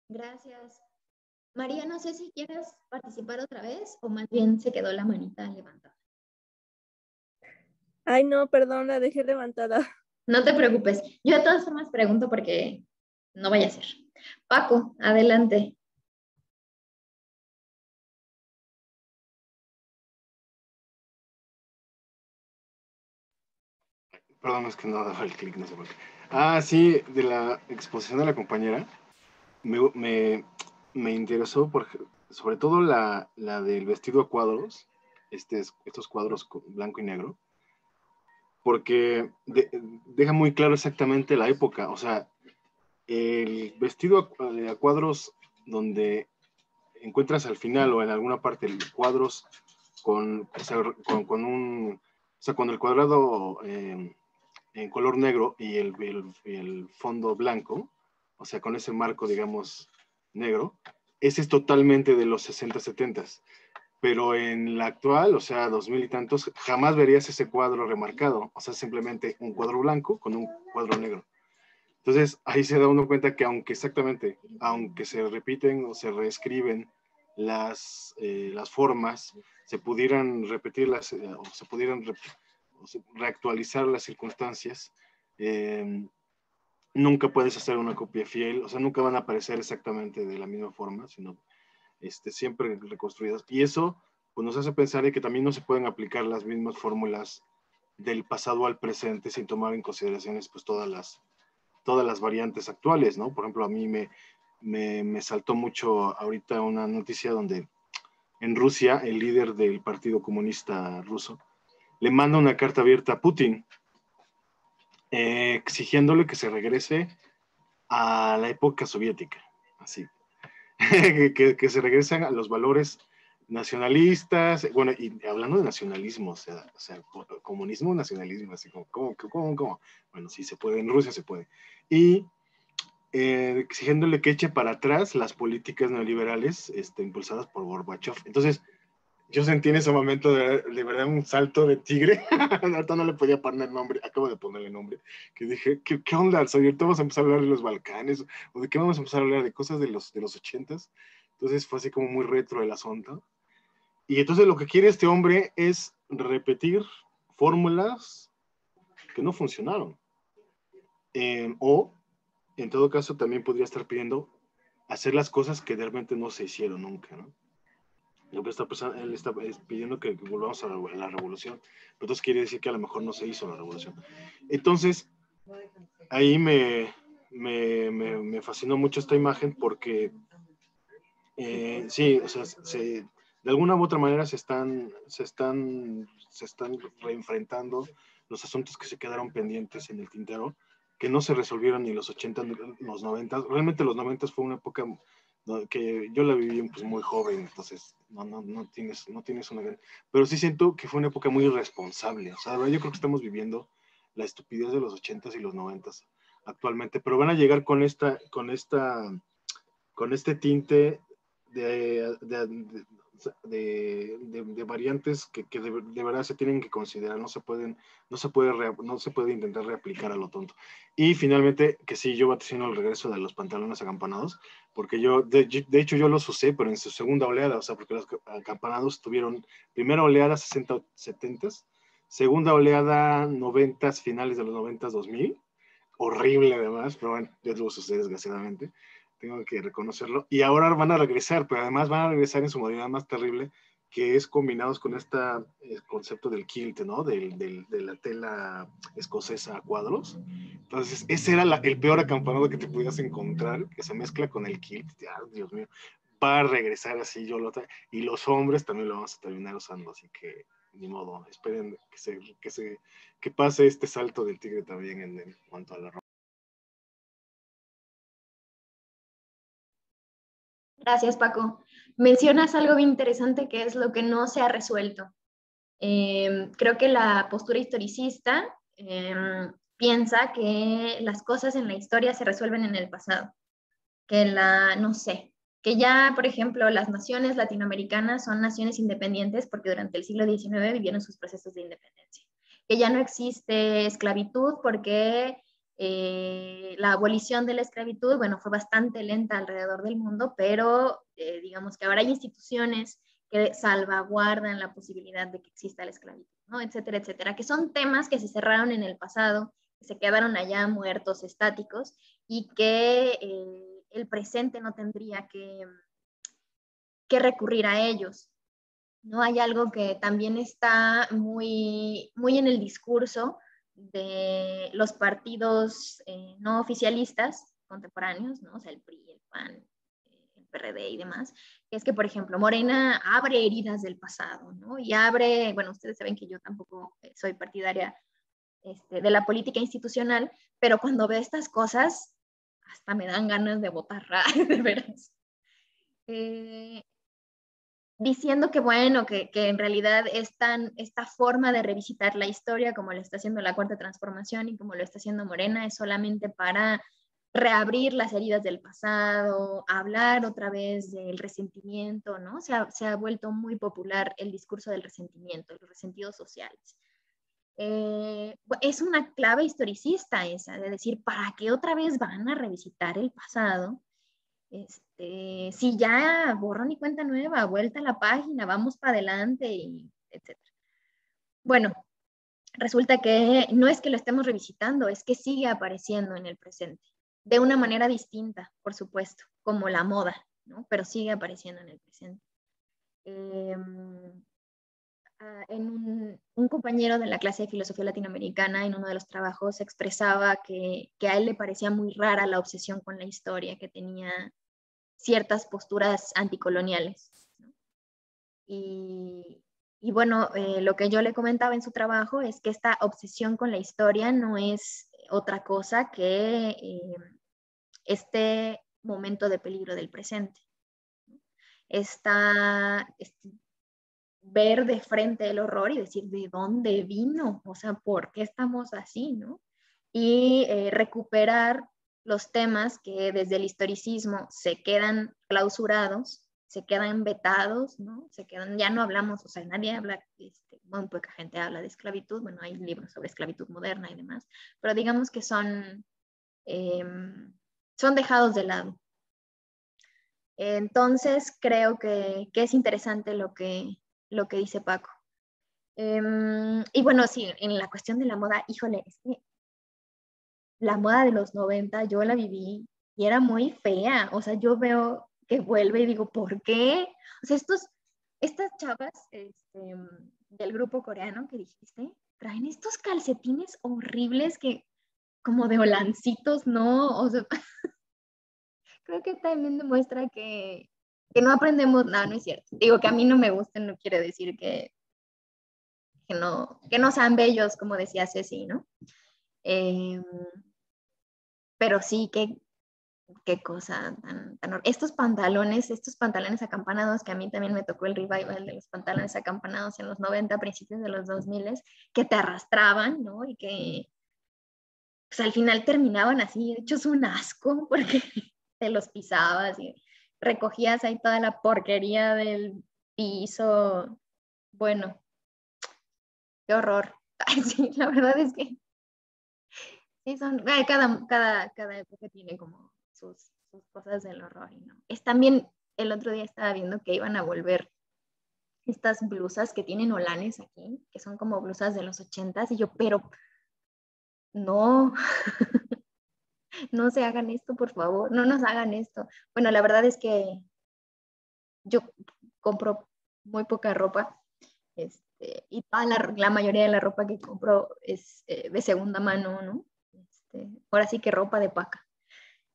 Gracias. María, no sé si quieres participar otra vez o más bien se quedó la manita levantada. Ay, no, perdón, la dejé levantada. No te preocupes. Yo de todas formas pregunto porque no vaya a ser. Paco, adelante. Perdón, es que no daba el clic, no sé por qué. Ah, sí, de la exposición de la compañera. me interesó, sobre todo la del vestido a cuadros, estos cuadros blanco y negro, porque deja muy claro exactamente la época. O sea, el vestido a cuadros donde encuentras al final o en alguna parte cuadros con un... O sea, con el cuadrado en color negro y el fondo blanco, o sea, con ese marco, digamos, negro, ese es totalmente de los 60, 70. Pero en la actual, o sea, 2000 y tantos, jamás verías ese cuadro remarcado. O sea, simplemente un cuadro blanco con un cuadro negro. Entonces, ahí se da uno cuenta que aunque se repiten o se reescriben las formas, se pudieran repetirlas o se pudieran reactualizar las circunstancias, nunca puedes hacer una copia fiel, o sea, nunca van a aparecer exactamente de la misma forma, sino siempre reconstruidas. Y eso pues, nos hace pensar de que también no se pueden aplicar las mismas fórmulas del pasado al presente sin tomar en consideraciones pues todas las variantes actuales, ¿no? Por ejemplo, a mí me saltó mucho ahorita una noticia donde en Rusia el líder del Partido Comunista Ruso le manda una carta abierta a Putin exigiéndole que se regrese a la época soviética, así, que se regresen a los valores nacionalistas, bueno, y hablando de nacionalismo, o sea comunismo, nacionalismo, así como, ¿cómo? Bueno, sí se puede, en Rusia se puede. Y exigiéndole que eche para atrás las políticas neoliberales impulsadas por Gorbachev. Entonces, yo sentí en ese momento de verdad un salto de tigre. Ahorita no le podía poner nombre, acabo de ponerle nombre. Que dije, ¿qué onda? Ahorita vamos a empezar a hablar de los Balcanes, o de qué vamos a empezar a hablar de cosas de los 80s. Entonces fue así como muy retro el asunto. Y entonces lo que quiere este hombre es repetir fórmulas que no funcionaron. O, en todo caso, también podría estar pidiendo hacer las cosas que realmente no se hicieron nunca, ¿no? Lo que él está pidiendo que volvamos a la revolución, pero entonces quiere decir que a lo mejor no se hizo la revolución. Entonces, ahí me fascinó mucho esta imagen porque sí, o sea, de alguna u otra manera se están reenfrentando los asuntos que se quedaron pendientes en el tintero, que no se resolvieron ni los 80 ni los 90. Realmente los 90 fue una época que yo la viví pues, muy joven, entonces no tienes una gran... Pero sí siento que fue una época muy irresponsable. O sea, yo creo que estamos viviendo la estupidez de los 80s y los 90s actualmente, pero van a llegar con este tinte de variantes que de verdad se tienen que considerar, no se puede intentar reaplicar a lo tonto. Y finalmente, que sí, yo vaticino el regreso de los pantalones acampanados, porque de hecho yo los usé, pero en su segunda oleada, o sea, porque los acampanados tuvieron primera oleada 60, 70s, segunda oleada 90s, finales de los 90s, 2000, horrible además, pero bueno, yo los usé desgraciadamente, tengo que reconocerlo, y ahora van a regresar, pero además van a regresar en su modalidad más terrible, que es combinados con este concepto del kilt, ¿no? De la tela escocesa a cuadros. Entonces, ese era el peor acampanado que te podías encontrar, que se mezcla con el kilt. Ya, Dios mío, va a regresar así, y los hombres también lo vamos a terminar usando, así que ni modo, esperen que pase este salto del tigre también en cuanto a la ropa. Gracias, Paco. Mencionas algo bien interesante que es lo que no se ha resuelto. Creo que la postura historicista piensa que las cosas en la historia se resuelven en el pasado, no sé, que ya, por ejemplo, las naciones latinoamericanas son naciones independientes porque durante el siglo XIX vivieron sus procesos de independencia, que ya no existe esclavitud porque la abolición de la esclavitud, bueno, fue bastante lenta alrededor del mundo, pero digamos que ahora hay instituciones que salvaguardan la posibilidad de que exista la esclavitud, ¿no? Etcétera, etcétera, que son temas que se cerraron en el pasado, que se quedaron allá muertos, estáticos, y que el presente no tendría que recurrir a ellos. ¿No? Hay algo que también está muy, muy en el discurso de los partidos no oficialistas contemporáneos, ¿no? O sea, el PRI, el PAN, el PRD y demás, que es que, por ejemplo, Morena abre heridas del pasado, ¿no? Y abre, bueno, ustedes saben que yo tampoco soy partidaria de la política institucional, pero cuando veo estas cosas, hasta me dan ganas de votar, de veras. Diciendo que, bueno, que en realidad esta forma de revisitar la historia, como lo está haciendo la Cuarta Transformación y como lo está haciendo Morena, es solamente para reabrir las heridas del pasado, hablar otra vez del resentimiento, ¿no? Se ha vuelto muy popular el discurso del resentimiento, los resentidos sociales. Es una clave historicista esa, de decir, ¿para qué otra vez van a revisitar el pasado? Si ya borrón y cuenta nueva, vuelta a la página, vamos para adelante, etc. Bueno, resulta que no es que lo estemos revisitando, es que sigue apareciendo en el presente, de una manera distinta, por supuesto, como la moda, ¿no? Pero sigue apareciendo en el presente. Un compañero de la clase de filosofía latinoamericana en uno de los trabajos expresaba que a él le parecía muy rara la obsesión con la historia que tenía ciertas posturas anticoloniales, ¿no? Y bueno, lo que yo le comentaba en su trabajo es que esta obsesión con la historia no es otra cosa que este momento de peligro del presente. Ver de frente el horror y decir de dónde vino, o sea, por qué estamos así, ¿no? Y recuperar los temas que desde el historicismo se quedan clausurados, se quedan vetados, ¿no? Ya no hablamos, o sea, nadie habla, muy poca gente habla de esclavitud, bueno, hay libros sobre esclavitud moderna y demás, pero digamos que son dejados de lado. Entonces, creo que es interesante lo que dice Paco. Y bueno, sí, en la cuestión de la moda, híjole, es que la moda de los 90 yo la viví y era muy fea. O sea, yo veo que vuelve y digo, ¿por qué? O sea, estas chavas del grupo coreano que dijiste, traen estos calcetines horribles que como de holancitos, ¿no? O sea, creo que también demuestra que no aprendemos nada, no es cierto. Digo que a mí no me gusten, no quiere decir que no sean bellos, como decía Ceci, ¿no? Pero sí, qué cosa tan estos pantalones acampanados, que a mí también me tocó el revival de los pantalones acampanados en los 90, principios de los 2000, que te arrastraban, ¿no? Y que pues, al final terminaban así, hechos un asco, porque te los pisabas y recogías ahí toda la porquería del piso. Bueno, qué horror. Ay, sí, la verdad es que sí, cada época tiene como sus cosas del horror. Y no. También el otro día estaba viendo que iban a volver estas blusas que tienen holanes aquí, que son como blusas de los 80s, y yo, pero no, no se hagan esto, por favor, no nos hagan esto. Bueno, la verdad es que yo compro muy poca ropa, y la mayoría de la ropa que compro es de segunda mano, ¿no? Ahora sí que ropa de paca.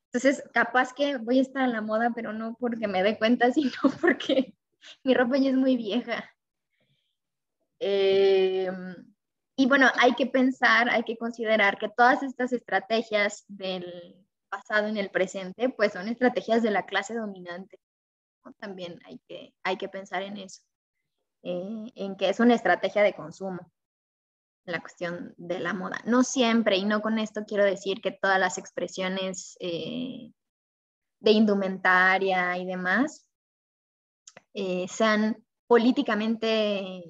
Entonces, capaz que voy a estar a la moda, pero no porque me dé cuenta, sino porque mi ropa ya es muy vieja. Y bueno, hay que pensar, hay que considerar que todas estas estrategias del pasado en el presente, pues son estrategias de la clase dominante, ¿no? También hay que pensar en eso, en que es una estrategia de consumo, la cuestión de la moda. No siempre, y no con esto quiero decir que todas las expresiones de indumentaria y demás sean políticamente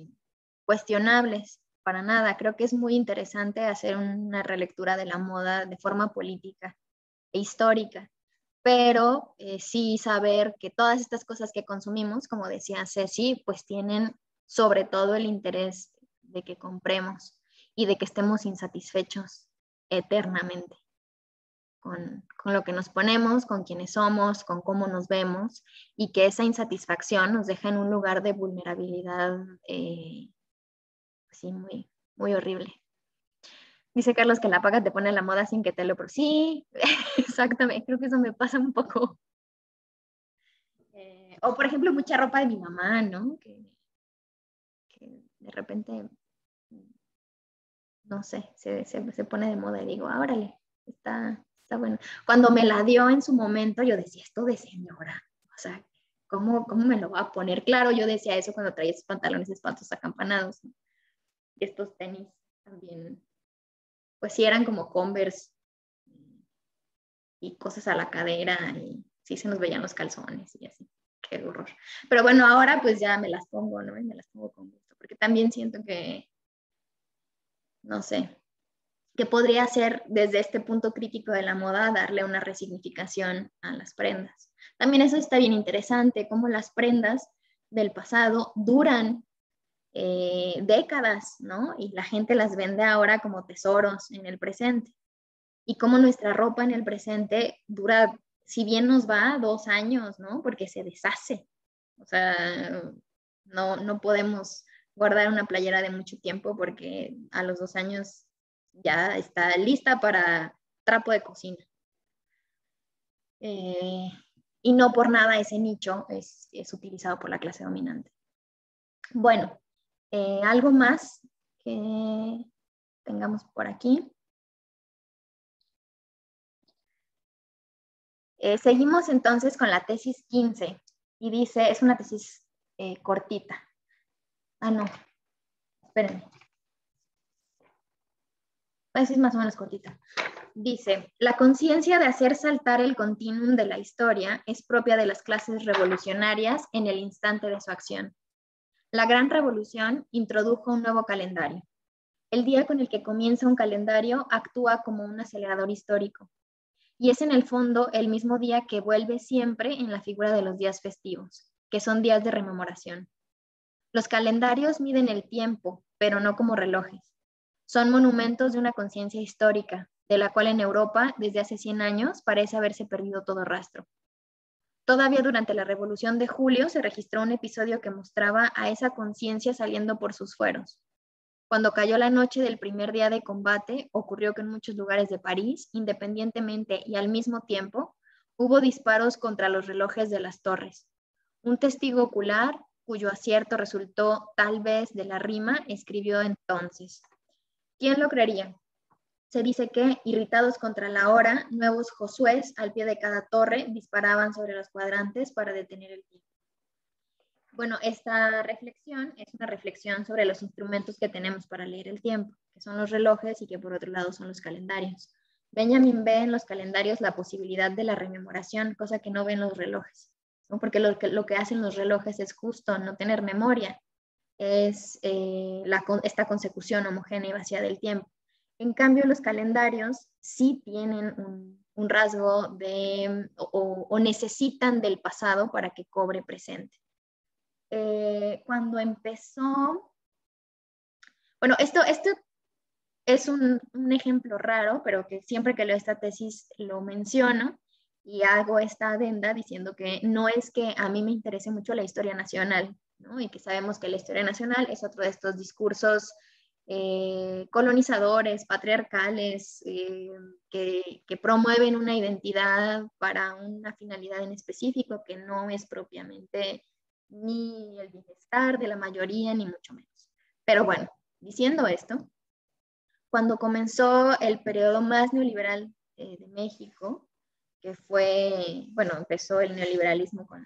cuestionables, para nada. Creo que es muy interesante hacer una relectura de la moda de forma política e histórica, pero sí saber que todas estas cosas que consumimos, como decía Ceci, pues tienen sobre todo el interés de que compremos y de que estemos insatisfechos eternamente con lo que nos ponemos, con quienes somos, con cómo nos vemos, y que esa insatisfacción nos deja en un lugar de vulnerabilidad así muy, muy horrible. Dice Carlos que la paga te pone la moda sin que te lo... Sí, exactamente, creo que eso me pasa un poco. O por ejemplo, mucha ropa de mi mamá, ¿no? Que de repente, no sé, se pone de moda y digo, órale, está bueno. Cuando me la dio en su momento, yo decía, esto de señora, o sea, ¿cómo me lo va a poner? Claro, yo decía eso cuando traía esos pantalones espantos acampanados, ¿no? Y estos tenis también, pues sí eran como Converse y cosas a la cadera y sí se nos veían los calzones y así. Qué horror. Pero bueno, ahora pues ya me las pongo, ¿no? Y me las pongo con gusto, porque también siento que, no sé, que podría ser desde este punto crítico de la moda darle una resignificación a las prendas. También eso está bien interesante, cómo las prendas del pasado duran décadas, ¿no? Y la gente las vende ahora como tesoros en el presente. Y cómo nuestra ropa en el presente dura, si bien nos va 2 años, ¿no? Porque se deshace. O sea, no podemos guardar una playera de mucho tiempo porque a los 2 años ya está lista para trapo de cocina. Y no por nada ese nicho es utilizado por la clase dominante. Bueno, algo más que tengamos por aquí. Seguimos entonces con la tesis 15 y dice, es una tesis cortita. Ah, no, espérenme. Es más o menos cortita. Dice, la conciencia de hacer saltar el continuum de la historia es propia de las clases revolucionarias en el instante de su acción. La Gran Revolución introdujo un nuevo calendario. El día con el que comienza un calendario actúa como un acelerador histórico. Y es en el fondo el mismo día que vuelve siempre en la figura de los días festivos, que son días de rememoración. Los calendarios miden el tiempo, pero no como relojes. Son monumentos de una conciencia histórica, de la cual en Europa, desde hace 100 años, parece haberse perdido todo rastro. Todavía durante la Revolución de Julio se registró un episodio que mostraba a esa conciencia saliendo por sus fueros. Cuando cayó la noche del primer día de combate, ocurrió que en muchos lugares de París, independientemente y al mismo tiempo, hubo disparos contra los relojes de las torres. Un testigo ocular, cuyo acierto resultó tal vez de la rima, escribió entonces: ¿quién lo creería? Se dice que, irritados contra la hora, nuevos Josués al pie de cada torre disparaban sobre los cuadrantes para detener el tiempo. Bueno, esta reflexión es una reflexión sobre los instrumentos que tenemos para leer el tiempo, que son los relojes y que por otro lado son los calendarios. Benjamin ve en los calendarios la posibilidad de la rememoración, cosa que no ven los relojes, ¿no? Porque lo que hacen los relojes es justo no tener memoria, es esta consecución homogénea y vacía del tiempo. En cambio, los calendarios sí tienen un rasgo de, o necesitan del pasado para que cobre presente. Cuando empezó, bueno, esto es un ejemplo raro, pero que siempre que leo esta tesis lo menciono y hago esta adenda diciendo que no es que a mí me interese mucho la historia nacional, ¿no? Y que sabemos que la historia nacional es otro de estos discursos colonizadores, patriarcales, que promueven una identidad para una finalidad en específico que no es propiamente ni el bienestar de la mayoría, ni mucho menos. Pero bueno, diciendo esto, cuando comenzó el periodo más neoliberal de México, que fue, bueno, empezó el neoliberalismo con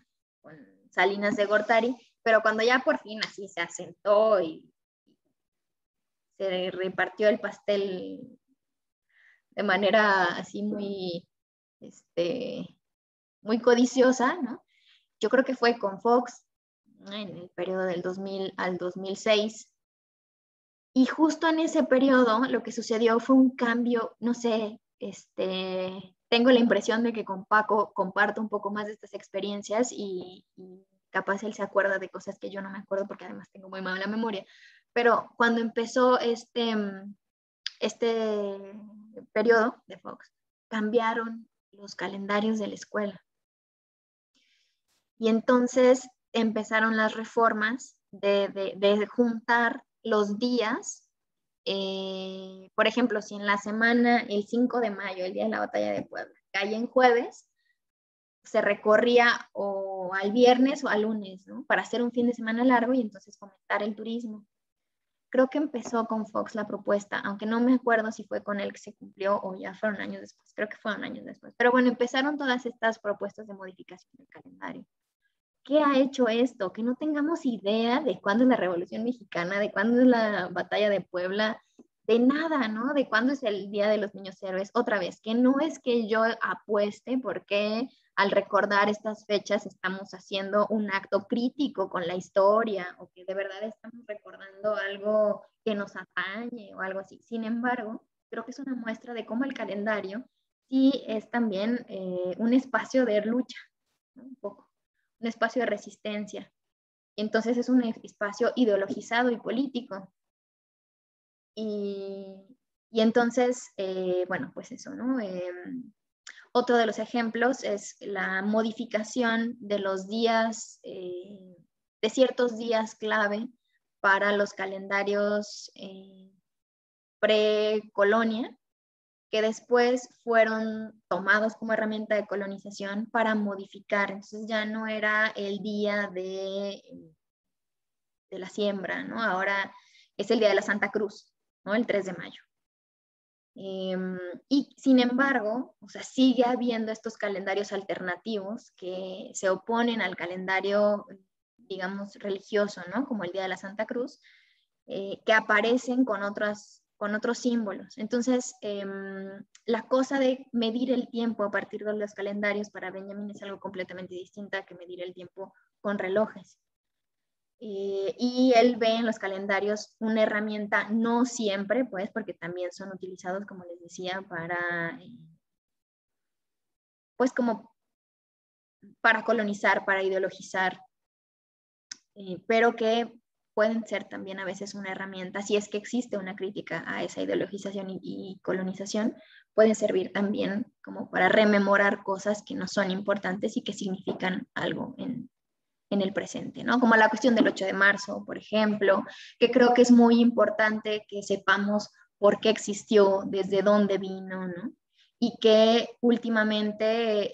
Salinas de Gortari, pero cuando ya por fin así se asentó y se repartió el pastel de manera así muy, muy codiciosa, ¿no? Yo creo que fue con Fox, ¿no? En el periodo del 2000 al 2006. Y justo en ese periodo lo que sucedió fue un cambio, no sé, tengo la impresión de que con Paco comparto un poco más de estas experiencias y capaz él se acuerda de cosas que yo no me acuerdo porque además tengo muy mala memoria. Pero cuando empezó este periodo de Fox, cambiaron los calendarios de la escuela. Y entonces empezaron las reformas de juntar los días. Por ejemplo, si en la semana, el 5 de mayo, el día de la batalla de Puebla, cae en jueves, se recorría o al viernes o al lunes, ¿no? Para hacer un fin de semana largo y entonces fomentar el turismo. Creo que empezó con Fox la propuesta, aunque no me acuerdo si fue con él que se cumplió o ya fueron años después, creo que fueron años después. Pero bueno, empezaron todas estas propuestas de modificación del calendario. ¿Qué ha hecho esto? Que no tengamos idea de cuándo es la Revolución Mexicana, de cuándo es la Batalla de Puebla, de nada, ¿no? De cuándo es el Día de los Niños Héroes. Otra vez, que no es que yo apueste porque al recordar estas fechas estamos haciendo un acto crítico con la historia o que de verdad estamos recordando algo que nos atañe o algo así. Sin embargo, creo que es una muestra de cómo el calendario sí es también un espacio de lucha, ¿no? Un poco, un espacio de resistencia. Entonces es un espacio ideologizado y político. Y entonces, bueno, pues eso, ¿no? Otro de los ejemplos es la modificación de los días, de ciertos días clave para los calendarios pre-colonia, que después fueron tomados como herramienta de colonización para modificar. Entonces ya no era el día de la siembra, ¿no? Ahora es el día de la Santa Cruz, ¿no? El 3 de mayo. Y sin embargo, o sea, sigue habiendo estos calendarios alternativos que se oponen al calendario, digamos, religioso, ¿no? Como el Día de la Santa Cruz, que aparecen con otros símbolos. Entonces, la cosa de medir el tiempo a partir de los calendarios para Benjamin es algo completamente distinto a que medir el tiempo con relojes. Y él ve en los calendarios una herramienta, no siempre, pues, porque también son utilizados, como les decía, pues, como para colonizar, para ideologizar, pero que pueden ser también a veces una herramienta, si es que existe una crítica a esa ideologización y colonización, pueden servir también como para rememorar cosas que no son importantes y que significan algo en el presente, ¿no? Como la cuestión del 8 de marzo, por ejemplo, que creo que es muy importante que sepamos por qué existió, desde dónde vino, ¿no? Y que últimamente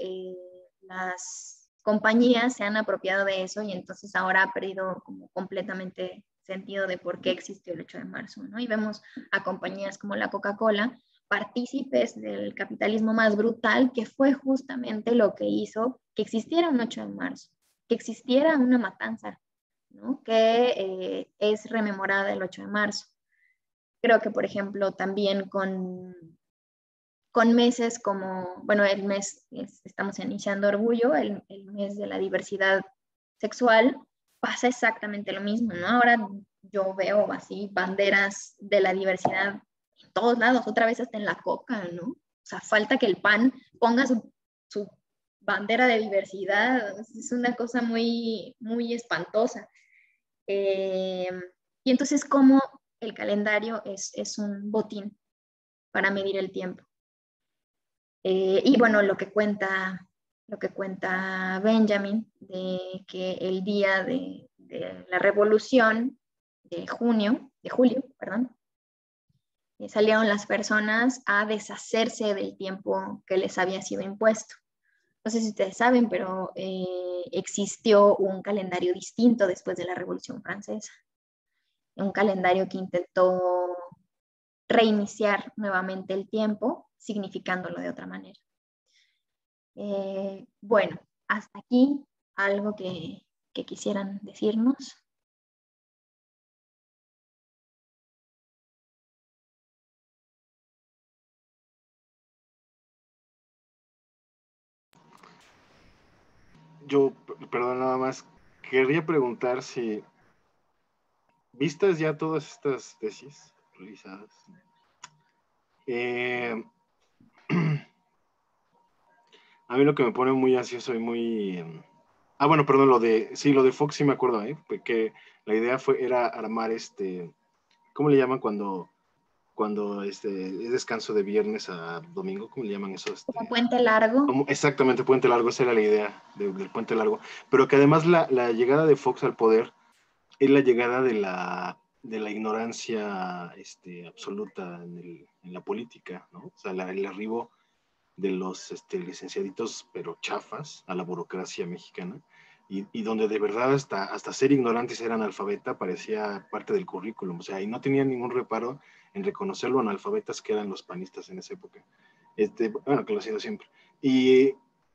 las compañías se han apropiado de eso y entonces ahora ha perdido como completamente sentido de por qué existió el 8 de marzo, ¿no? Y vemos a compañías como la Coca-Cola partícipes del capitalismo más brutal, que fue justamente lo que hizo que existiera un 8 de marzo, que existiera una matanza, ¿no? Que es rememorada el 8 de marzo. Creo que, por ejemplo, también con meses como, bueno, el mes, estamos iniciando Orgullo, el mes de la diversidad sexual, pasa exactamente lo mismo, ¿no? Ahora yo veo así banderas de la diversidad en todos lados, otra vez hasta en la coca, ¿no? O sea, falta que el PAN ponga su bandera de diversidad, es una cosa muy, muy espantosa. Y entonces, ¿cómo el calendario es un botín para medir el tiempo? Y bueno, lo que cuenta Benjamin, de que el día de la revolución de julio, perdón, salieron las personas a deshacerse del tiempo que les había sido impuesto. No sé si ustedes saben, pero existió un calendario distinto después de la Revolución Francesa. Un calendario que intentó reiniciar nuevamente el tiempo, significándolo de otra manera. Bueno, hasta aquí algo que quisieran decirnos. Yo, perdón, nada más, quería preguntar si, vistas ya todas estas tesis realizadas, a mí lo que me pone muy ansioso y muy... bueno, perdón, lo de Fox sí me acuerdo, porque la idea era armar ¿cómo le llaman cuando es descanso de viernes a domingo? ¿Cómo le llaman eso? Como puente largo. Exactamente, puente largo, esa era la idea del puente largo. Pero que además la llegada de Fox al poder es la llegada de la ignorancia absoluta en la política, ¿no? O sea, el arribo los licenciaditos, pero chafas, a la burocracia mexicana, y donde de verdad hasta ser ignorantes era analfabeta parecía parte del currículum, o sea, y no tenían ningún reparo en reconocer lo analfabetas que eran los panistas en esa época. Bueno, que lo ha sido siempre.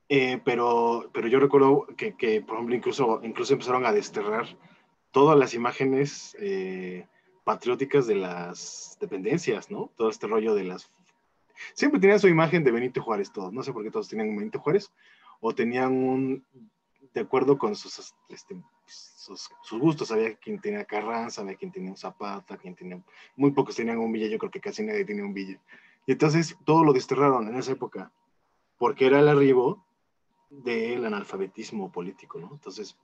Pero yo recuerdo que, por ejemplo, incluso empezaron a desterrar todas las imágenes patrióticas de las dependencias, ¿no? Todo este rollo de las... Siempre tenían su imagen de Benito Juárez todos, no sé por qué todos tenían un Benito Juárez, o tenían de acuerdo con sus gustos, había quien tenía Carranza, había quien tenía un Zapata, muy pocos tenían un Villa, yo creo que casi nadie tenía un Villa. Y entonces todo lo desterraron en esa época, porque era el arribo del analfabetismo político, ¿no? Entonces,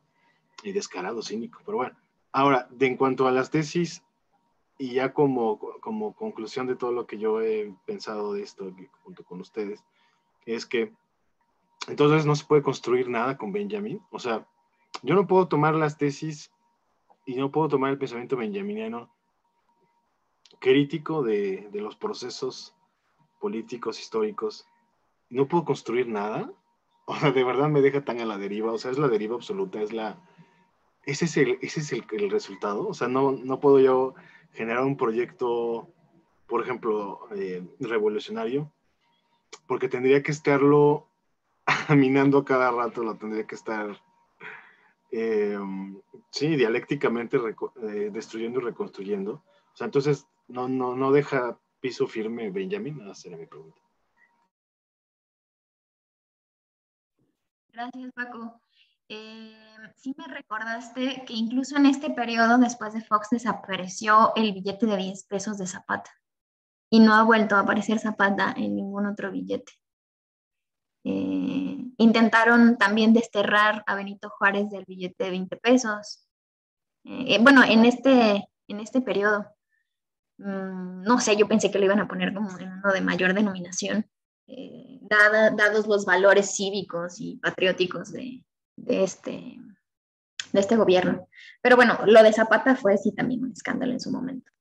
y descarado, cínico, pero bueno. Ahora, en cuanto a las tesis, y ya como conclusión de todo lo que yo he pensado de esto junto con ustedes, es que entonces no se puede construir nada con Benjamin. O sea, yo no puedo tomar las tesis y no puedo tomar el pensamiento benjaminiano crítico de los procesos políticos, históricos. No puedo construir nada. O sea, de verdad me deja tan a la deriva. O sea, es la deriva absoluta, ese es el resultado. O sea, no puedo yo generar un proyecto, por ejemplo, revolucionario, porque tendría que estarlo minando cada rato, lo tendría que estar, sí, dialécticamente destruyendo y reconstruyendo. O sea, entonces no deja piso firme Benjamin. Esa sería mi pregunta. Gracias, Paco. Sí me recordaste que incluso en este periodo, después de Fox, desapareció el billete de 10 pesos de Zapata y no ha vuelto a aparecer Zapata en ningún otro billete. Intentaron también desterrar a Benito Juárez del billete de 20 pesos. Bueno, en este periodo, no sé, yo pensé que lo iban a poner como en uno de mayor denominación, dados los valores cívicos y patrióticos de este gobierno. Pero bueno, lo de Zapata fue sí también un escándalo en su momento.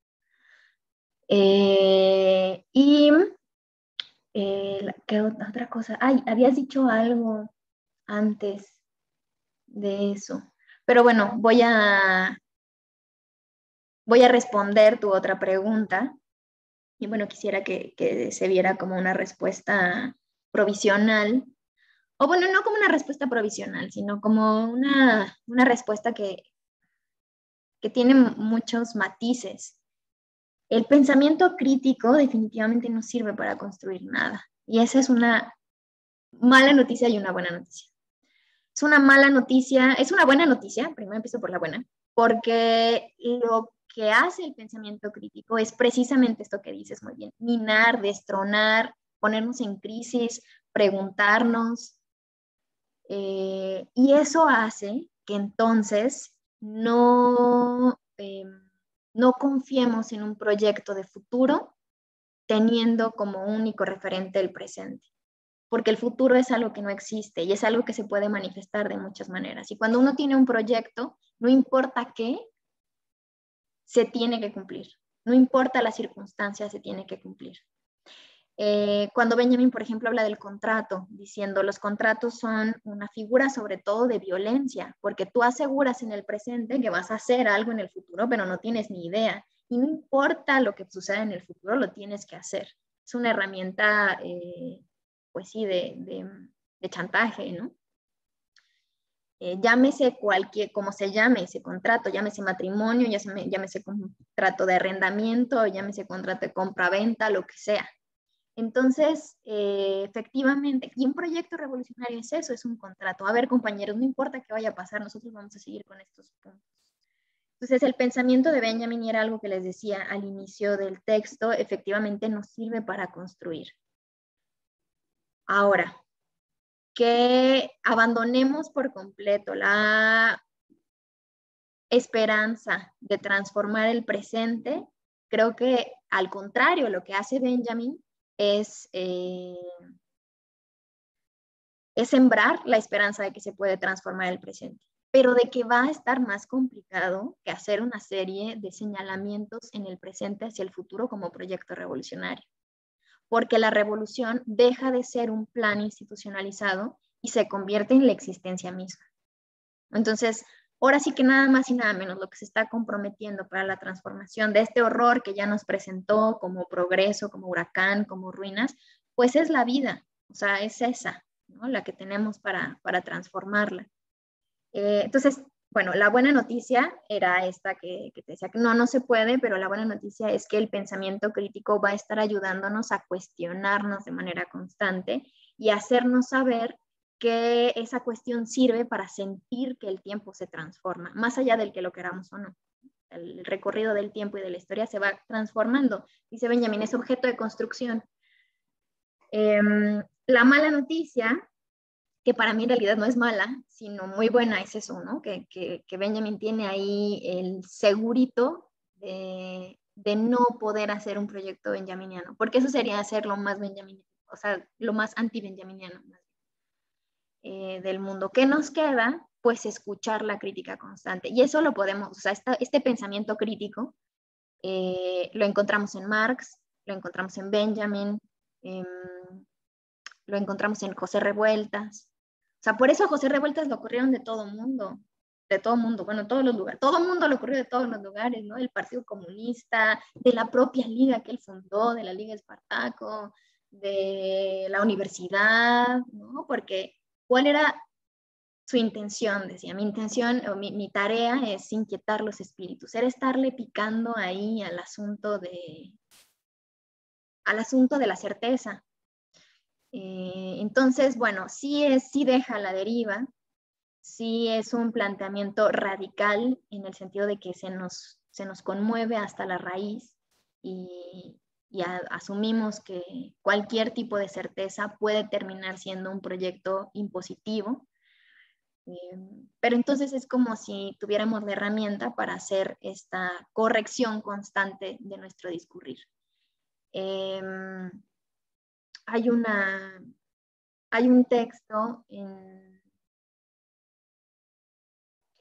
¿Qué otra cosa? Ay, habías dicho algo antes de eso. Pero bueno, voy a responder tu otra pregunta. Y bueno, quisiera que se viera como una respuesta provisional. O bueno, no como una respuesta provisional, sino como una respuesta que tiene muchos matices. El pensamiento crítico definitivamente no sirve para construir nada. Y esa es una mala noticia y una buena noticia. Es una mala noticia, es una buena noticia, primero empiezo por la buena, porque lo que hace el pensamiento crítico es precisamente esto que dices muy bien, minar, destronar, ponernos en crisis, preguntarnos, y eso hace que entonces no confiemos en un proyecto de futuro teniendo como único referente el presente, porque el futuro es algo que no existe y es algo que se puede manifestar de muchas maneras. Y cuando uno tiene un proyecto, no importa qué, se tiene que cumplir. No importa la circunstancia, se tiene que cumplir. Cuando Benjamin, por ejemplo, habla del contrato, diciendo los contratos son una figura sobre todo de violencia, porque tú aseguras en el presente que vas a hacer algo en el futuro, pero no tienes ni idea. Y no importa lo que suceda en el futuro, lo tienes que hacer. Es una herramienta, pues sí, de chantaje, ¿no? Llámese como se llame ese contrato, llámese matrimonio, llámese contrato de arrendamiento, llámese contrato de compra-venta, lo que sea. Entonces, efectivamente, y un proyecto revolucionario es eso, es un contrato. A ver, compañeros, no importa qué vaya a pasar, nosotros vamos a seguir con estos puntos. Entonces, el pensamiento de Benjamin, y era algo que les decía al inicio del texto, efectivamente nos sirve para construir. Ahora, que abandonemos por completo la esperanza de transformar el presente, creo que al contrario, lo que hace Benjamin es sembrar la esperanza de que se puede transformar el presente, pero de que va a estar más complicado que hacer una serie de señalamientos en el presente hacia el futuro como proyecto revolucionario. porque la revolución deja de ser un plan institucionalizado y se convierte en la existencia misma. Entonces, ahora sí que nada más y nada menos lo que se está comprometiendo para la transformación de este horror que ya nos presentó como progreso, como huracán, como ruinas, pues es la vida, o sea, es esa, ¿no? La que tenemos para transformarla. Entonces, bueno, la buena noticia era esta que te decía que no se puede, pero la buena noticia es que el pensamiento crítico va a estar ayudándonos a cuestionarnos de manera constante y a hacernos saber que esa cuestión sirve para sentir que el tiempo se transforma, más allá del que lo queramos o no. El recorrido del tiempo y de la historia se va transformando. Dice Benjamin, es objeto de construcción. La mala noticia, que para mí en realidad no es mala, sino muy buena, es eso, ¿no? Que Benjamin tiene ahí el segurito de no poder hacer un proyecto benjaminiano, porque eso sería hacer lo más benjaminiano, o sea, lo más anti-benjaminiano del mundo. ¿Qué nos queda? Pues escuchar la crítica constante. Y eso lo podemos, o sea, este pensamiento crítico lo encontramos en Marx, lo encontramos en Benjamin, lo encontramos en José Revueltas. O sea, por eso a José Revueltas lo corrieron de todo mundo, bueno, todos los lugares, todo mundo lo corrió de todos los lugares, ¿no? Del Partido Comunista, de la propia liga que él fundó, de la Liga Espartaco, de la universidad, ¿no? Porque, ¿cuál era su intención? Decía, mi intención o mi tarea es inquietar los espíritus, era estarle picando ahí al asunto de la certeza. Entonces, bueno, sí deja la deriva, sí es un planteamiento radical en el sentido de que se nos conmueve hasta la raíz y asumimos que cualquier tipo de certeza puede terminar siendo un proyecto impositivo, pero entonces es como si tuviéramos la herramienta para hacer esta corrección constante de nuestro discurrir. Hay un texto en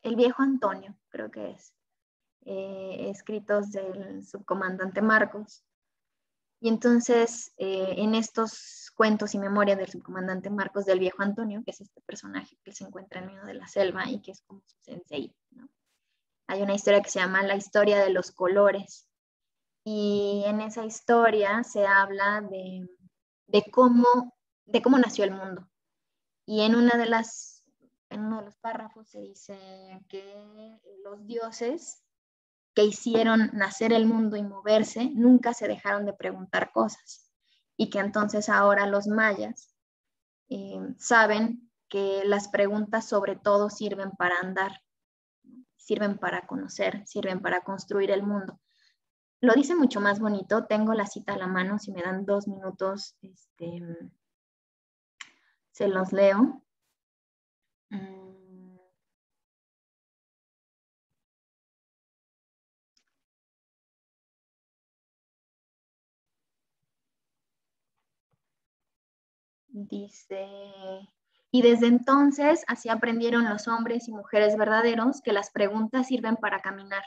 El Viejo Antonio, creo que es, escritos del subcomandante Marcos. Y entonces, en estos cuentos y memorias del subcomandante Marcos del Viejo Antonio, que es este personaje que se encuentra en medio de la selva y que es como su sensei, ¿no? Hay una historia que se llama La historia de los colores. Y en esa historia se habla de cómo nació el mundo. Y en uno de los párrafos se dice que los dioses que hicieron nacer el mundo y moverse nunca se dejaron de preguntar cosas. Y que entonces ahora los mayas saben que las preguntas sobre todo sirven para andar, sirven para conocer, sirven para construir el mundo. Lo dice mucho más bonito, tengo la cita a la mano, si me dan 2 minutos, se los leo. Dice, y desde entonces así aprendieron los hombres y mujeres verdaderos que las preguntas sirven para caminar,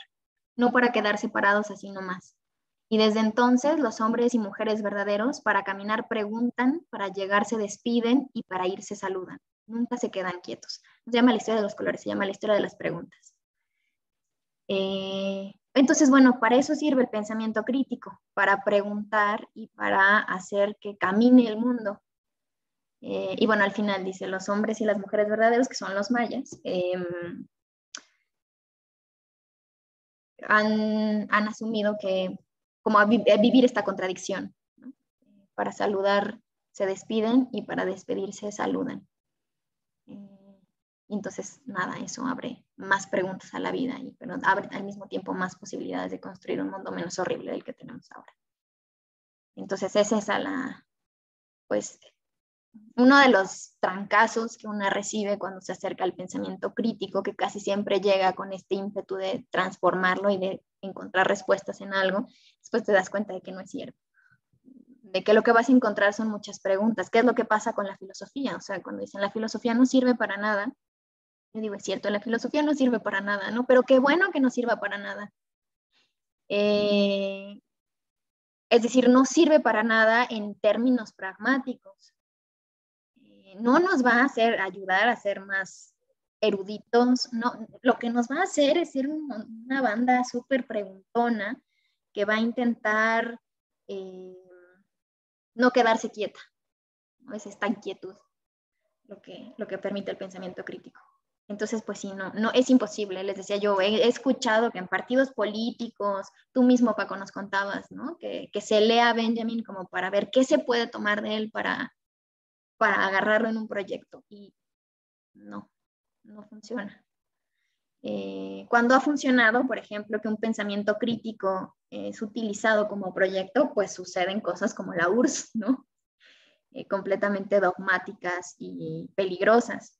no para quedarse parados así nomás. Y desde entonces los hombres y mujeres verdaderos para caminar preguntan, para llegar se despiden y para ir se saludan. Nunca se quedan quietos. No se llama la historia de los colores, se llama la historia de las preguntas. Entonces, bueno, para eso sirve el pensamiento crítico, para preguntar y para hacer que camine el mundo. Y bueno, al final dice, los hombres y las mujeres verdaderos, que son los mayas, han asumido que como a vivir esta contradicción, ¿no? Para saludar se despiden y para despedirse saludan. Entonces, nada, eso abre más preguntas a la vida, pero abre al mismo tiempo más posibilidades de construir un mundo menos horrible del que tenemos ahora. Entonces, esa es pues, uno de los trancazos que uno recibe cuando se acerca al pensamiento crítico, que casi siempre llega con este ímpetu de transformarlo y de encontrar respuestas en algo, después te das cuenta de que no es cierto, de que lo que vas a encontrar son muchas preguntas. ¿Qué es lo que pasa con la filosofía? O sea, cuando dicen la filosofía no sirve para nada, yo digo, es cierto, la filosofía no sirve para nada, ¿no? Pero qué bueno que no sirva para nada. Es decir, no sirve para nada en términos pragmáticos. No nos va a ayudar a ser más eruditos, no, lo que nos va a hacer es ser una banda súper preguntona que va a intentar no quedarse quieta, ¿no? Es esta inquietud lo que permite el pensamiento crítico. Entonces, pues sí, no es imposible. Les decía yo, he escuchado que en partidos políticos, tú mismo, Paco, nos contabas, ¿no? Que se lea a Benjamin como para ver qué se puede tomar de él para agarrarlo en un proyecto. Y no funciona. Cuando ha funcionado, por ejemplo, que un pensamiento crítico es utilizado como proyecto, pues suceden cosas como la URSS, ¿no? Completamente dogmáticas y peligrosas.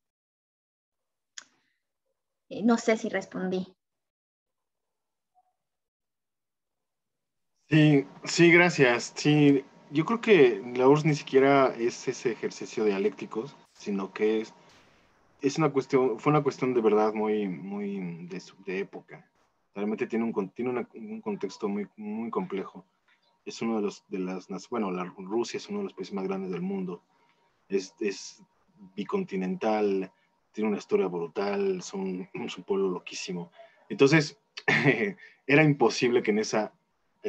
No sé si respondí. Sí, sí, gracias. Sí, yo creo que la URSS ni siquiera es ese ejercicio dialéctico, sino que fue una cuestión de verdad muy de época. Realmente tiene un contexto muy complejo. Es uno Rusia es uno de los países más grandes del mundo. Es bicontinental, tiene una historia brutal, es un pueblo loquísimo. Entonces, era imposible que en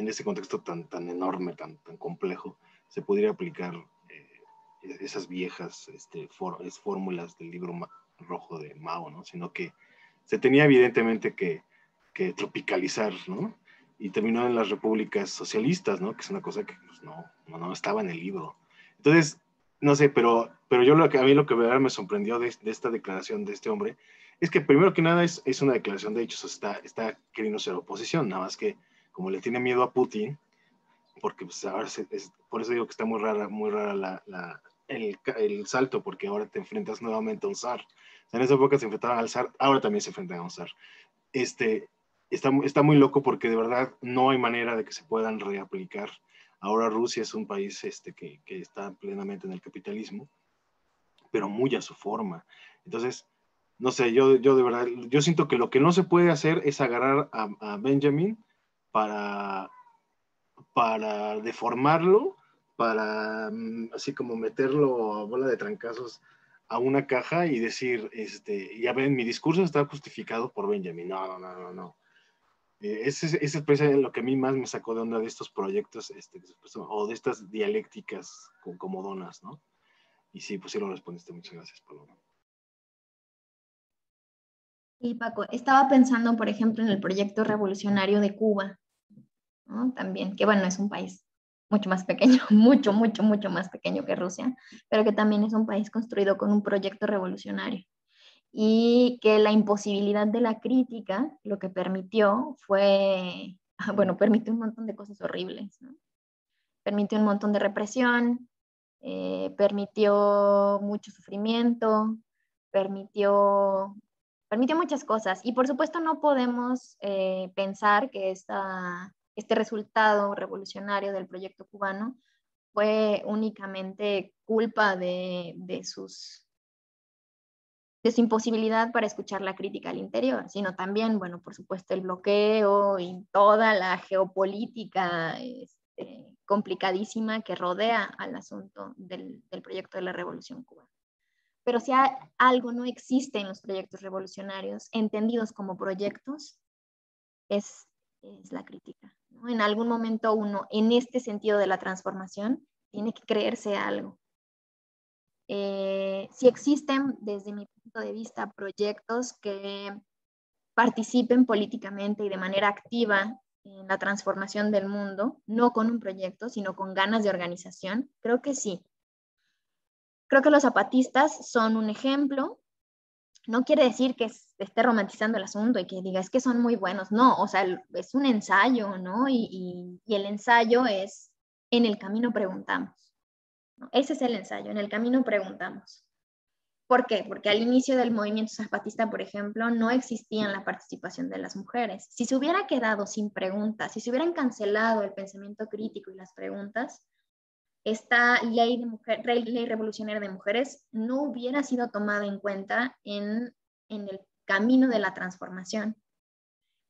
ese contexto tan enorme, tan complejo, se pudiera aplicar esas viejas fórmulas del libro rojo de Mao, ¿no? Sino que se tenía evidentemente que tropicalizar, ¿no? Y terminó en las repúblicas socialistas, ¿no? Que es una cosa que pues, no estaba en el libro. Entonces, no sé, pero a mí lo que verdad me sorprendió de esta declaración de este hombre es que primero que nada es una declaración de hechos, está queriendo ser oposición, nada más que como le tiene miedo a Putin, porque pues, ahora por eso digo que está muy rara el salto, porque ahora te enfrentas nuevamente a un zar. O sea, en esa época se enfrentaban al zar, ahora también se enfrentan a un zar. Está muy loco porque de verdad no hay manera de que se puedan reaplicar. Ahora Rusia es un país que está plenamente en el capitalismo, pero muy a su forma. Entonces, no sé, yo de verdad, yo siento que lo que no se puede hacer es agarrar a Benjamin para deformarlo, para así como meterlo a bola de trancazos a una caja y decir, ya ven, mi discurso está justificado por Benjamin. No. Ese es lo que a mí más me sacó de onda de estos proyectos o de estas dialécticas comodonas, ¿no? Y sí, pues sí lo respondiste. Muchas gracias, Paloma. Sí, Paco, estaba pensando, por ejemplo, en el proyecto revolucionario de Cuba, ¿no? También, que bueno, es un país mucho más pequeño, mucho más pequeño que Rusia, pero que también es un país construido con un proyecto revolucionario. Y que la imposibilidad de la crítica lo que permitió fue, bueno, permitió un montón de cosas horribles, ¿no? Permitió un montón de represión, permitió mucho sufrimiento, permitió muchas cosas. Y por supuesto no podemos pensar que este resultado revolucionario del proyecto cubano fue únicamente culpa de su imposibilidad para escuchar la crítica al interior, sino también, bueno, por supuesto, el bloqueo y toda la geopolítica complicadísima que rodea al asunto del proyecto de la Revolución Cubana. Pero si algo no existe en los proyectos revolucionarios, entendidos como proyectos, es la crítica, ¿no? En algún momento uno, en este sentido de la transformación, tiene que creerse algo. Si existen, desde mi punto de vista, proyectos que participen políticamente y de manera activa en la transformación del mundo, no con un proyecto, sino con ganas de organización, creo que sí. Creo que los zapatistas son un ejemplo. No quiere decir que esté romantizando el asunto y que diga, es que son muy buenos. No, o sea, es un ensayo, ¿no? Y el ensayo es, en el camino preguntamos. ¿No? Ese es el ensayo, en el camino preguntamos. ¿Por qué? Porque al inicio del movimiento zapatista, por ejemplo, no existía la participación de las mujeres. Si se hubiera quedado sin preguntas, si se hubieran cancelado el pensamiento crítico y las preguntas, esta ley revolucionaria de mujeres no hubiera sido tomada en cuenta en el camino de la transformación.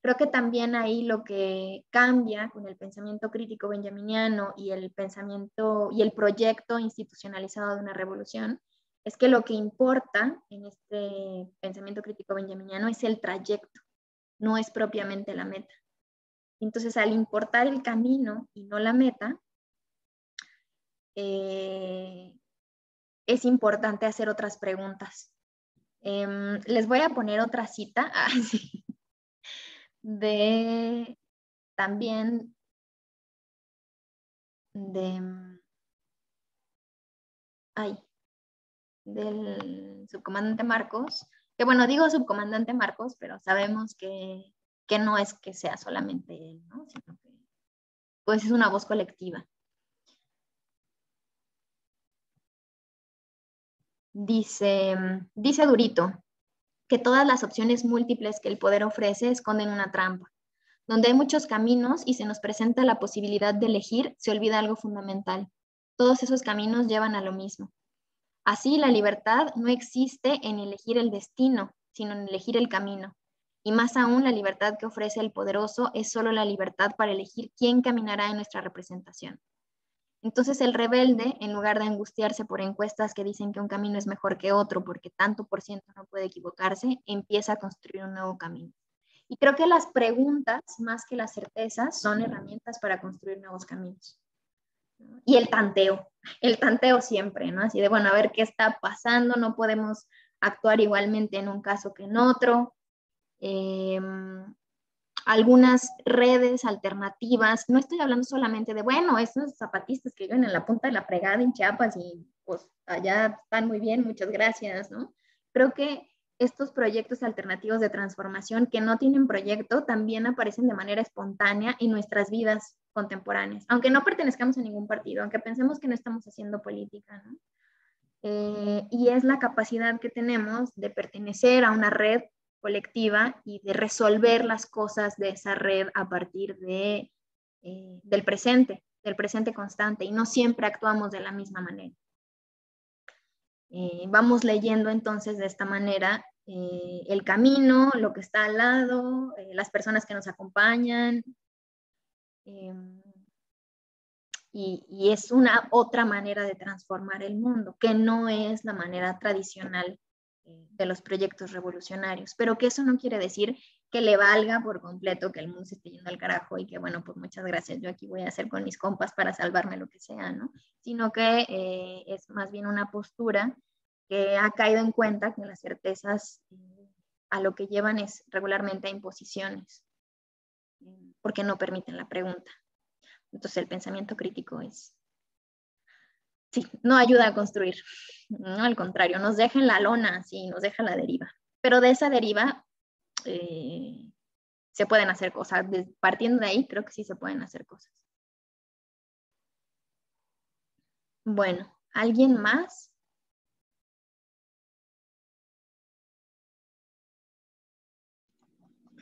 Creo que también ahí lo que cambia con el pensamiento crítico benjaminiano y el pensamiento y el proyecto institucionalizado de una revolución es que lo que importa en este pensamiento crítico benjaminiano es el trayecto, no es propiamente la meta. Entonces, al importar el camino y no la meta, es importante hacer otras preguntas. Les voy a poner otra cita de también del subcomandante Marcos, que bueno, digo subcomandante Marcos, pero sabemos que no es que sea solamente él, ¿no? Sino que pues es una voz colectiva. Dice Durito que todas las opciones múltiples que el poder ofrece esconden una trampa. Donde hay muchos caminos y se nos presenta la posibilidad de elegir, se olvida algo fundamental. Todos esos caminos llevan a lo mismo. Así, la libertad no existe en elegir el destino, sino en elegir el camino. Y más aún, la libertad que ofrece el poderoso es solo la libertad para elegir quién caminará en nuestra representación. Entonces, el rebelde, en lugar de angustiarse por encuestas que dicen que un camino es mejor que otro porque tanto por ciento no puede equivocarse, empieza a construir un nuevo camino. Y creo que las preguntas, más que las certezas, son herramientas para construir nuevos caminos. Y el tanteo siempre, ¿no? Así de, bueno, a ver qué está pasando, no podemos actuar igualmente en un caso que en otro. Algunas redes alternativas, no estoy hablando solamente de, bueno, esos zapatistas que viven en la punta de la fregada en Chiapas y pues allá están muy bien, muchas gracias, ¿no? Creo que estos proyectos alternativos de transformación que no tienen proyecto también aparecen de manera espontánea en nuestras vidas contemporáneas, aunque no pertenezcamos a ningún partido, aunque pensemos que no estamos haciendo política, ¿no? Y es la capacidad que tenemos de pertenecer a una red colectiva y de resolver las cosas de esa red a partir del presente constante, y no siempre actuamos de la misma manera. Vamos leyendo entonces de esta manera el camino, lo que está al lado, las personas que nos acompañan, y es una otra manera de transformar el mundo, que no es la manera tradicional de los proyectos revolucionarios, pero que eso no quiere decir que le valga por completo que el mundo se esté yendo al carajo y que, bueno, pues muchas gracias, yo aquí voy a hacer con mis compas para salvarme lo que sea, ¿no? Sino que es más bien una postura que ha caído en cuenta que las certezas a lo que llevan es regularmente a imposiciones, porque no permiten la pregunta. Entonces el pensamiento crítico sí, no ayuda a construir, no, al contrario, nos deja en la lona, sí, nos deja la deriva. Pero de esa deriva se pueden hacer cosas. Partiendo de ahí, creo que sí se pueden hacer cosas. Bueno, ¿alguien más?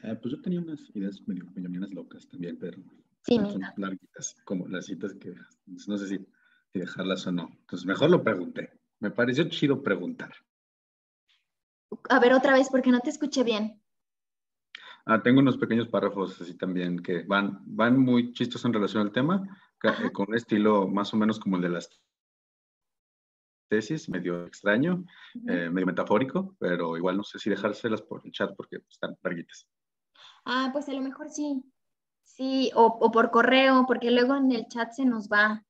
Pues yo tenía unas ideas medio locas también, pero Sí, son larguitas, como las citas que no sé si dejarlas o no. Entonces, mejor lo pregunté. Me pareció chido preguntar. A ver, otra vez, porque no te escuché bien. Tengo unos pequeños párrafos así también que van muy chistosos en relación al tema, con un estilo más o menos como el de las tesis, medio extraño, medio metafórico, pero igual no sé si dejárselas por el chat porque están larguitas. Pues a lo mejor sí. Sí, o por correo, porque luego en el chat se nos va.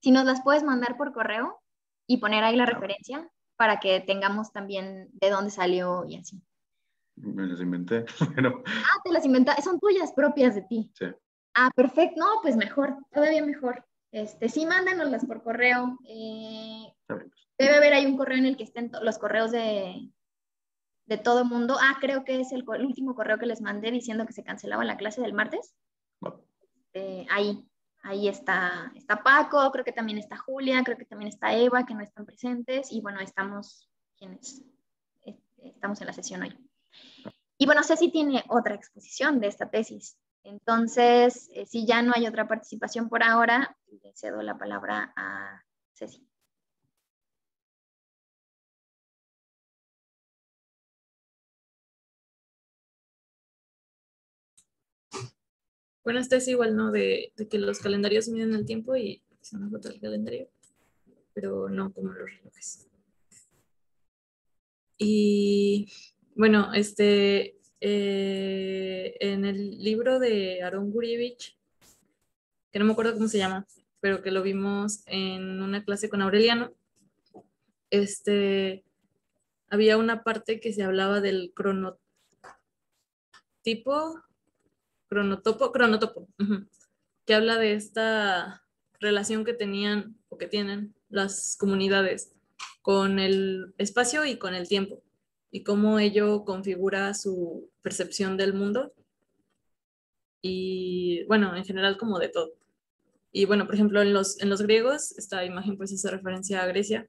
Si nos las puedes mandar por correo y poner ahí la referencia para que tengamos también de dónde salió y así. Me las inventé, pero... Te las inventaste, son tuyas propias de ti. Sí. Perfecto. No, pues mejor, todavía mejor. Sí, mándanoslas por correo. Debe haber ahí un correo en el que estén los correos de todo el mundo. Creo que es el último correo que les mandé diciendo que se cancelaba la clase del martes. Bueno. Ahí está Paco, creo que también está Julia, creo que también está Eva, que no están presentes, y bueno, estamos quienes estamos en la sesión hoy. Y bueno, Ceci tiene otra exposición de esta tesis. Entonces, si ya no hay otra participación por ahora, le cedo la palabra a Ceci. Bueno, este es igual, ¿no? De que los calendarios miden el tiempo y es una foto del calendario, pero no como los relojes. Y bueno, en el libro de Aaron Gurevich, que no me acuerdo cómo se llama, pero que lo vimos en una clase con Aureliano, había una parte que se hablaba del cronotopo, que habla de esta relación que tenían o que tienen las comunidades con el espacio y con el tiempo, y cómo ello configura su percepción del mundo y, bueno, en general como de todo. Y bueno, por ejemplo, en los griegos, esta imagen pues hace referencia a Grecia,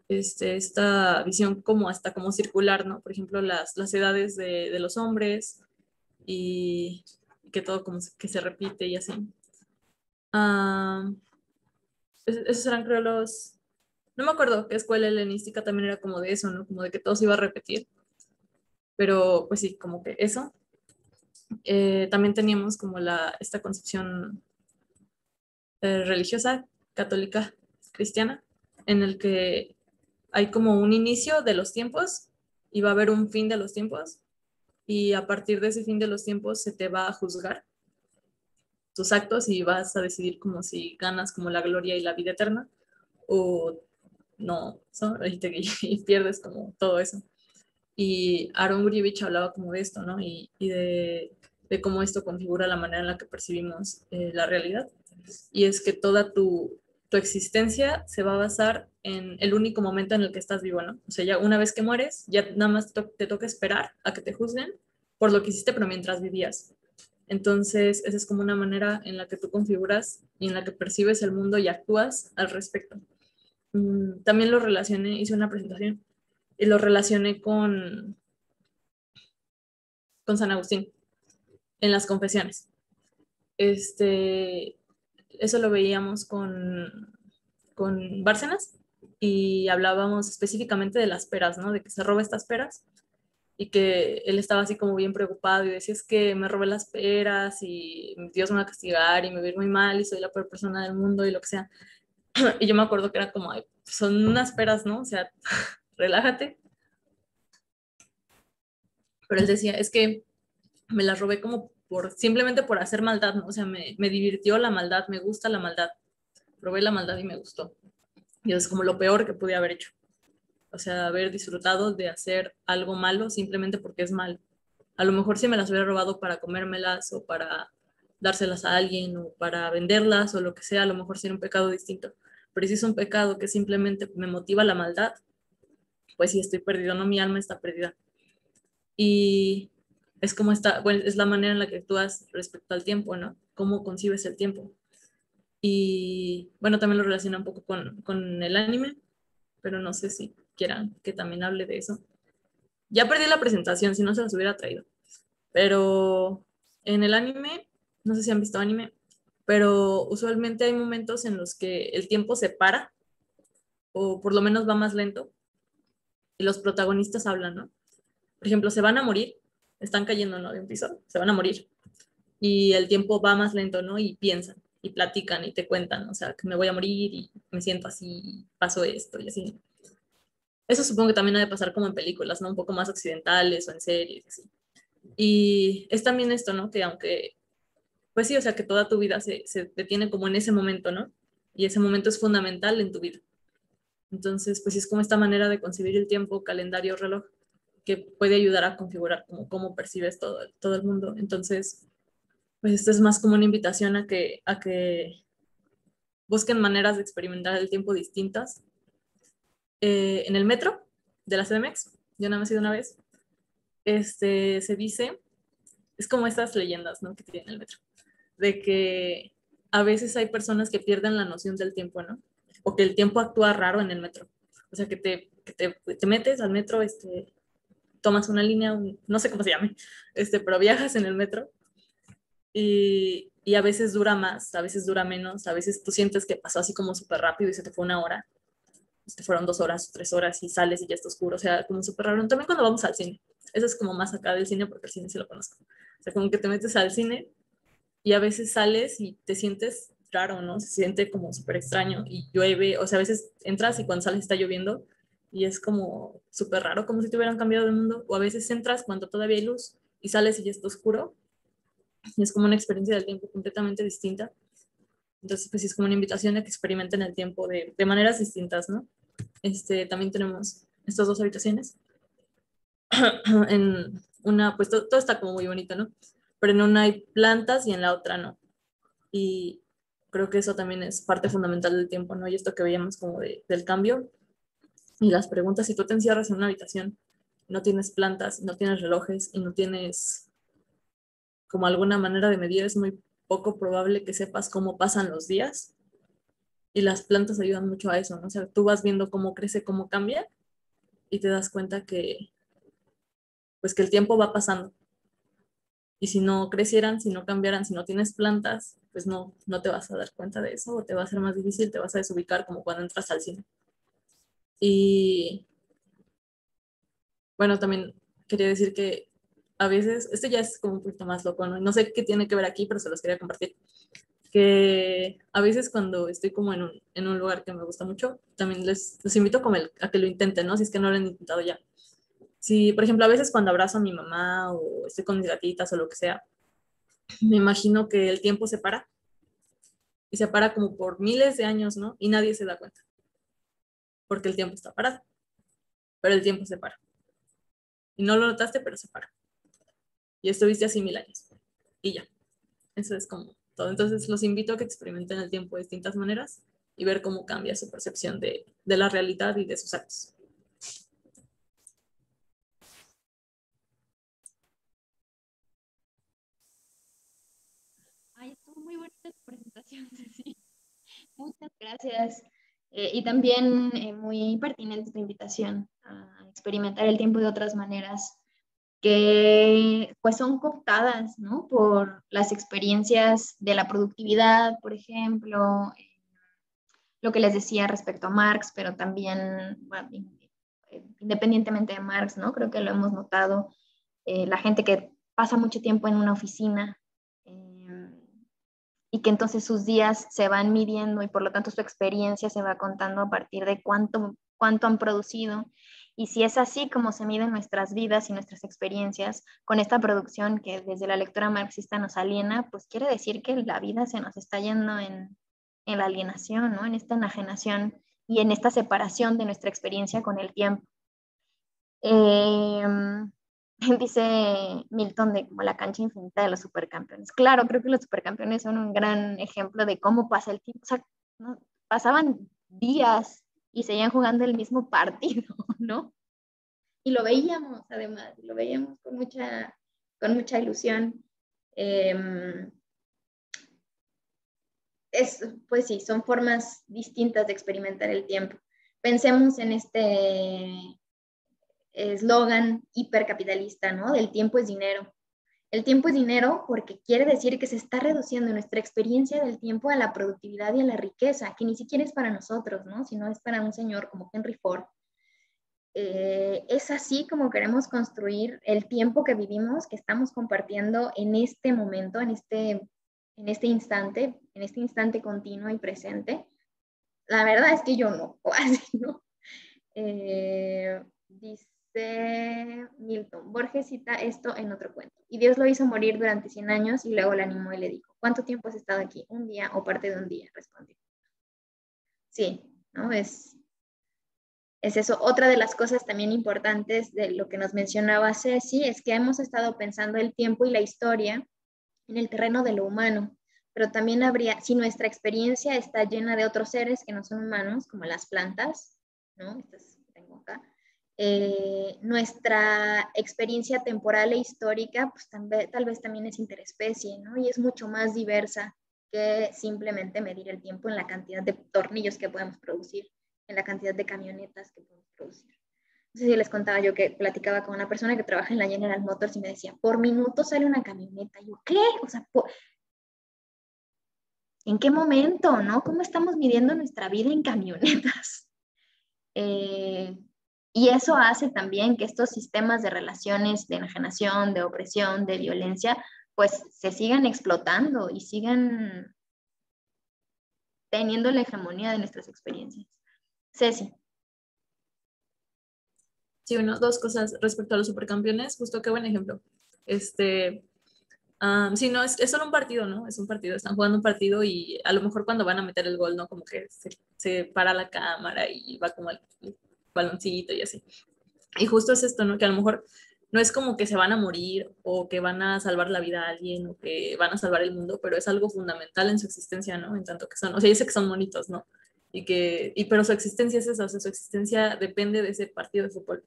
esta visión como hasta como circular, ¿no? Por ejemplo, las edades de los hombres y que todo como que se repite y así. Esos eran, creo, no me acuerdo qué escuela helenística también era como de eso, ¿no? Como de que todo se iba a repetir. Pero pues sí, como que eso. También teníamos como esta concepción religiosa, católica, cristiana, en el que hay como un inicio de los tiempos y va a haber un fin de los tiempos, y a partir de ese fin de los tiempos se te va a juzgar tus actos y vas a decidir como si ganas como la gloria y la vida eterna o no, y pierdes como todo eso. Y Aaron Gurevich hablaba como de esto, ¿no? Y de cómo esto configura la manera en la que percibimos la realidad. Y es que toda tu existencia se va a basar en el único momento en el que estás vivo, ¿no? O sea, ya una vez que mueres, ya nada más te toca esperar a que te juzguen por lo que hiciste, pero mientras vivías. Entonces, esa es como una manera en la que tú configuras y en la que percibes el mundo y actúas al respecto. También lo relacioné, hice una presentación y lo relacioné con San Agustín en las confesiones. Eso lo veíamos con Bárcenas y hablábamos específicamente de las peras, ¿no? De que se roba estas peras y que él estaba así como bien preocupado y decía, es que me robé las peras y Dios me va a castigar y me va a ir muy mal y soy la peor persona del mundo y lo que sea. Y yo me acuerdo que era como, ay, son unas peras, ¿no? O sea, relájate. Pero él decía, es que me las robé como simplemente por hacer maldad, ¿no? O sea, me divirtió la maldad, me gusta la maldad. Probé la maldad y me gustó. Y es como lo peor que pude haber hecho. O sea, haber disfrutado de hacer algo malo simplemente porque es malo. A lo mejor si me las hubiera robado para comérmelas o para dárselas a alguien o para venderlas o lo que sea, a lo mejor sería un pecado distinto. Pero si es un pecado que simplemente me motiva la maldad, pues sí estoy perdido, no, mi alma está perdida. Y es como bueno, es la manera en la que actúas respecto al tiempo, ¿no? Cómo concibes el tiempo. Y bueno, también lo relaciona un poco con el anime, pero no sé si quieran que también hable de eso. Ya perdí la presentación, si no se las hubiera traído. Pero en el anime, no sé si han visto anime, pero usualmente hay momentos en los que el tiempo se para, o por lo menos va más lento, y los protagonistas hablan, ¿no? Por ejemplo, se van a morir, están cayendo, ¿no? De un piso, se van a morir. Y el tiempo va más lento, ¿no? Y piensan, y platican, y te cuentan, o sea, que me voy a morir, y me siento así, pasó esto, y así. Eso supongo que también ha de pasar como en películas, ¿no? Un poco más occidentales o en series, así. Y es también esto, ¿no? Que aunque, pues sí, o sea, que toda tu vida se detiene como en ese momento, ¿no? Y ese momento es fundamental en tu vida. Entonces, pues es como esta manera de concebir el tiempo, calendario, reloj, que puede ayudar a configurar como cómo percibes todo el mundo. Entonces, pues esto es más como una invitación a que busquen maneras de experimentar el tiempo distintas. En el metro de la CDMX, yo nada más he ido una vez, se dice, es como estas leyendas, ¿no? Que tiene el metro, de que a veces hay personas que pierden la noción del tiempo, ¿no? O que el tiempo actúa raro en el metro. O sea, que te metes al metro, tomas una línea, no sé cómo se llame, pero viajas en el metro y a veces dura más, a veces dura menos, a veces tú sientes que pasó así como súper rápido y se te fue una hora, fueron 2 horas, 3 horas y sales y ya está oscuro, o sea, como súper raro. También cuando vamos al cine, eso es como más acá del cine porque el cine sí lo conozco. O sea, como que te metes al cine y a veces sales y te sientes raro, ¿no? Se siente como súper extraño y llueve, o sea, a veces entras y cuando sales está lloviendo y es como súper raro, como si te hubieran cambiado de mundo, o a veces entras cuando todavía hay luz y sales y ya está oscuro y es como una experiencia del tiempo completamente distinta. Entonces, pues sí, es como una invitación a que experimenten el tiempo de maneras distintas, ¿no? También tenemos estas dos habitaciones. En una, pues todo está como muy bonito, ¿no? Pero en una hay plantas y en la otra no. Y creo que eso también es parte fundamental del tiempo, ¿no? Y esto que veíamos como del cambio y las preguntas, si tú te encierras en una habitación, no tienes plantas, no tienes relojes y no tienes como alguna manera de medir, es muy poco probable que sepas cómo pasan los días. Y las plantas ayudan mucho a eso, ¿no? O sea, tú vas viendo cómo crece, cómo cambia y te das cuenta que, pues que el tiempo va pasando. Y si no crecieran, si no cambiaran, si no tienes plantas, pues no te vas a dar cuenta de eso o te va a ser más difícil, te vas a desubicar como cuando entras al cine. Y bueno, también quería decir que a veces, esto ya es como un poquito más loco, ¿no? No sé qué tiene que ver aquí, pero se los quería compartir. Que a veces cuando estoy como en un lugar que me gusta mucho, también les invito como a que lo intenten, ¿no? Si es que no lo han intentado ya. Si, por ejemplo, a veces cuando abrazo a mi mamá o estoy con mis gatitas o lo que sea, me imagino que el tiempo se para y se para como por miles de años, ¿no? Y nadie se da cuenta porque el tiempo está parado, pero el tiempo se para. Y no lo notaste, pero se para. Y estuviste así 1000 años. Y ya. Eso es como todo. Entonces los invito a que experimenten el tiempo de distintas maneras y ver cómo cambia su percepción de la realidad y de sus actos. Ay, estuvo muy bonita tu presentación, Ceci. Muchas gracias. Y también muy pertinente tu invitación a experimentar el tiempo de otras maneras que pues son cooptadas, ¿no? Por las experiencias de la productividad, por ejemplo, lo que les decía respecto a Marx, pero también, bueno, independientemente de Marx, ¿no? Creo que lo hemos notado, la gente que pasa mucho tiempo en una oficina y que entonces sus días se van midiendo y por lo tanto su experiencia se va contando a partir de cuánto han producido. Y si es así como se miden nuestras vidas y nuestras experiencias con esta producción que desde la lectura marxista nos aliena, pues quiere decir que la vida se nos está yendo en la alienación, ¿no? En esta enajenación y en esta separación de nuestra experiencia con el tiempo. Dice Milton de como la cancha infinita de los supercampeones. Claro, creo que los supercampeones son un gran ejemplo de cómo pasa el tiempo. O sea, ¿no? Pasaban días y seguían jugando el mismo partido, ¿no? Y lo veíamos, además, lo veíamos con mucha ilusión. Pues sí, son formas distintas de experimentar el tiempo. Pensemos en este eslogan hipercapitalista, ¿no? Del tiempo es dinero. El tiempo es dinero porque quiere decir que se está reduciendo nuestra experiencia del tiempo a la productividad y a la riqueza, que ni siquiera es para nosotros, ¿no? Sino es para un señor como Henry Ford. Es así como queremos construir el tiempo que vivimos, que estamos compartiendo en este momento, en este instante continuo y presente. La verdad es que yo no, así, ¿no? Dice Milton, Borges cita esto en otro cuento. Y Dios lo hizo morir durante 100 años y luego lo animó y le dijo, ¿cuánto tiempo has estado aquí? Un día o parte de un día, respondió. Sí, ¿no? Es eso. Otra de las cosas también importantes de lo que nos mencionaba Ceci es que hemos estado pensando el tiempo y la historia en el terreno de lo humano, pero también habría, si nuestra experiencia está llena de otros seres que no son humanos, como las plantas, ¿no? Estas que tengo acá, nuestra experiencia temporal e histórica, pues tal vez también es interespecie, ¿no? Y es mucho más diversa que simplemente medir el tiempo en la cantidad de tornillos que podemos producir, en la cantidad de camionetas que podemos producir. No sé si les contaba yo que platicaba con una persona que trabaja en la General Motors y me decía, por minuto sale una camioneta. Y yo, ¿qué? O sea, ¿en qué momento, no? ¿Cómo estamos midiendo nuestra vida en camionetas? Y eso hace también que estos sistemas de relaciones de enajenación, de opresión, de violencia, pues se sigan explotando y sigan teniendo la hegemonía de nuestras experiencias. Ceci. Sí, bueno, dos cosas respecto a los supercampeones, justo qué buen ejemplo. Sí, no, es solo un partido, ¿no? Es un partido, están jugando un partido y a lo mejor cuando van a meter el gol, ¿no? Como que se para la cámara y va como el baloncito y así. Y justo es esto, ¿no? Que a lo mejor no es como que se van a morir o que van a salvar la vida a alguien o que van a salvar el mundo, pero es algo fundamental en su existencia, ¿no? En tanto que son, o sea, yo sé que son monitos, ¿no? Pero su existencia es esa, o sea, su existencia depende de ese partido de fútbol.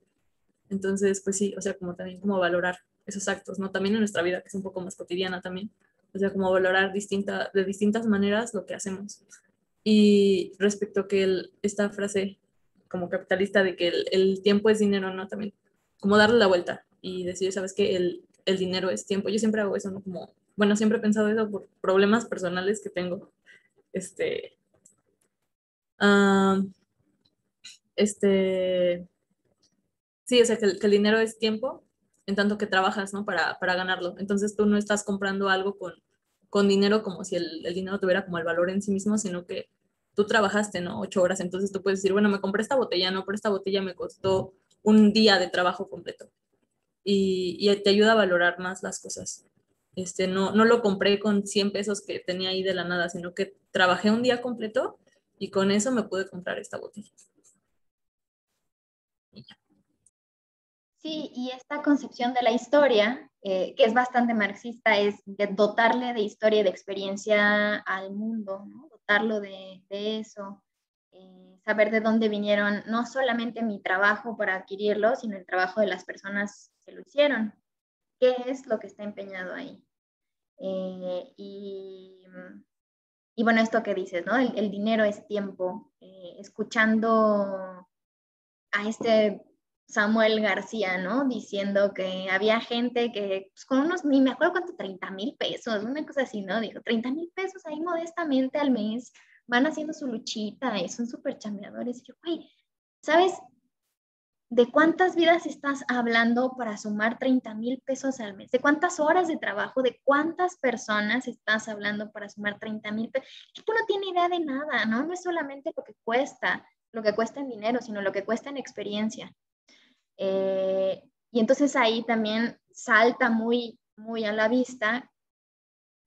Entonces, pues sí, o sea, como también como valorar esos actos, ¿no? También en nuestra vida, que es un poco más cotidiana también. O sea, como valorar de distintas maneras lo que hacemos. Y respecto a que esta frase como capitalista de que el tiempo es dinero, ¿no? También como darle la vuelta y decir, ¿sabes qué? El dinero es tiempo. Yo siempre hago eso, ¿no? Como, bueno, siempre he pensado eso por problemas personales que tengo. Este, ah, este, sí, o sea, que el dinero es tiempo en tanto que trabajas, ¿no? Para ganarlo. Entonces tú no estás comprando algo con dinero como si el dinero tuviera como el valor en sí mismo, sino que tú trabajaste, ¿no? 8 horas. Entonces tú puedes decir, bueno, me compré esta botella, no, pero esta botella me costó un día de trabajo completo. Y te ayuda a valorar más las cosas. No lo compré con 100 pesos que tenía ahí de la nada, sino que trabajé un día completo y con eso me pude comprar esta botella. Y ya. Sí, y esta concepción de la historia, que es bastante marxista, es de dotarle de historia y de experiencia al mundo, ¿no? Dotarlo de eso, saber de dónde vinieron, no solamente mi trabajo para adquirirlo, sino el trabajo de las personas que lo hicieron. ¿Qué es lo que está empeñado ahí? Eh, y, y bueno, esto que dices, ¿no? El dinero es tiempo. Escuchando a este Samuel García, ¿no? Diciendo que había gente que pues, con unos, ni me acuerdo cuánto, 30,000 pesos, una cosa así, ¿no? Dijo, 30,000 pesos ahí modestamente al mes, van haciendo su luchita y son súper chambeadores. Y yo, güey, ¿sabes de cuántas vidas estás hablando para sumar 30,000 pesos al mes? ¿De cuántas horas de trabajo? ¿De cuántas personas estás hablando para sumar 30,000 pesos? Que tú no tienes idea de nada, ¿no? No es solamente lo que cuesta en dinero, sino lo que cuesta en experiencia. Y entonces ahí también salta muy, muy a la vista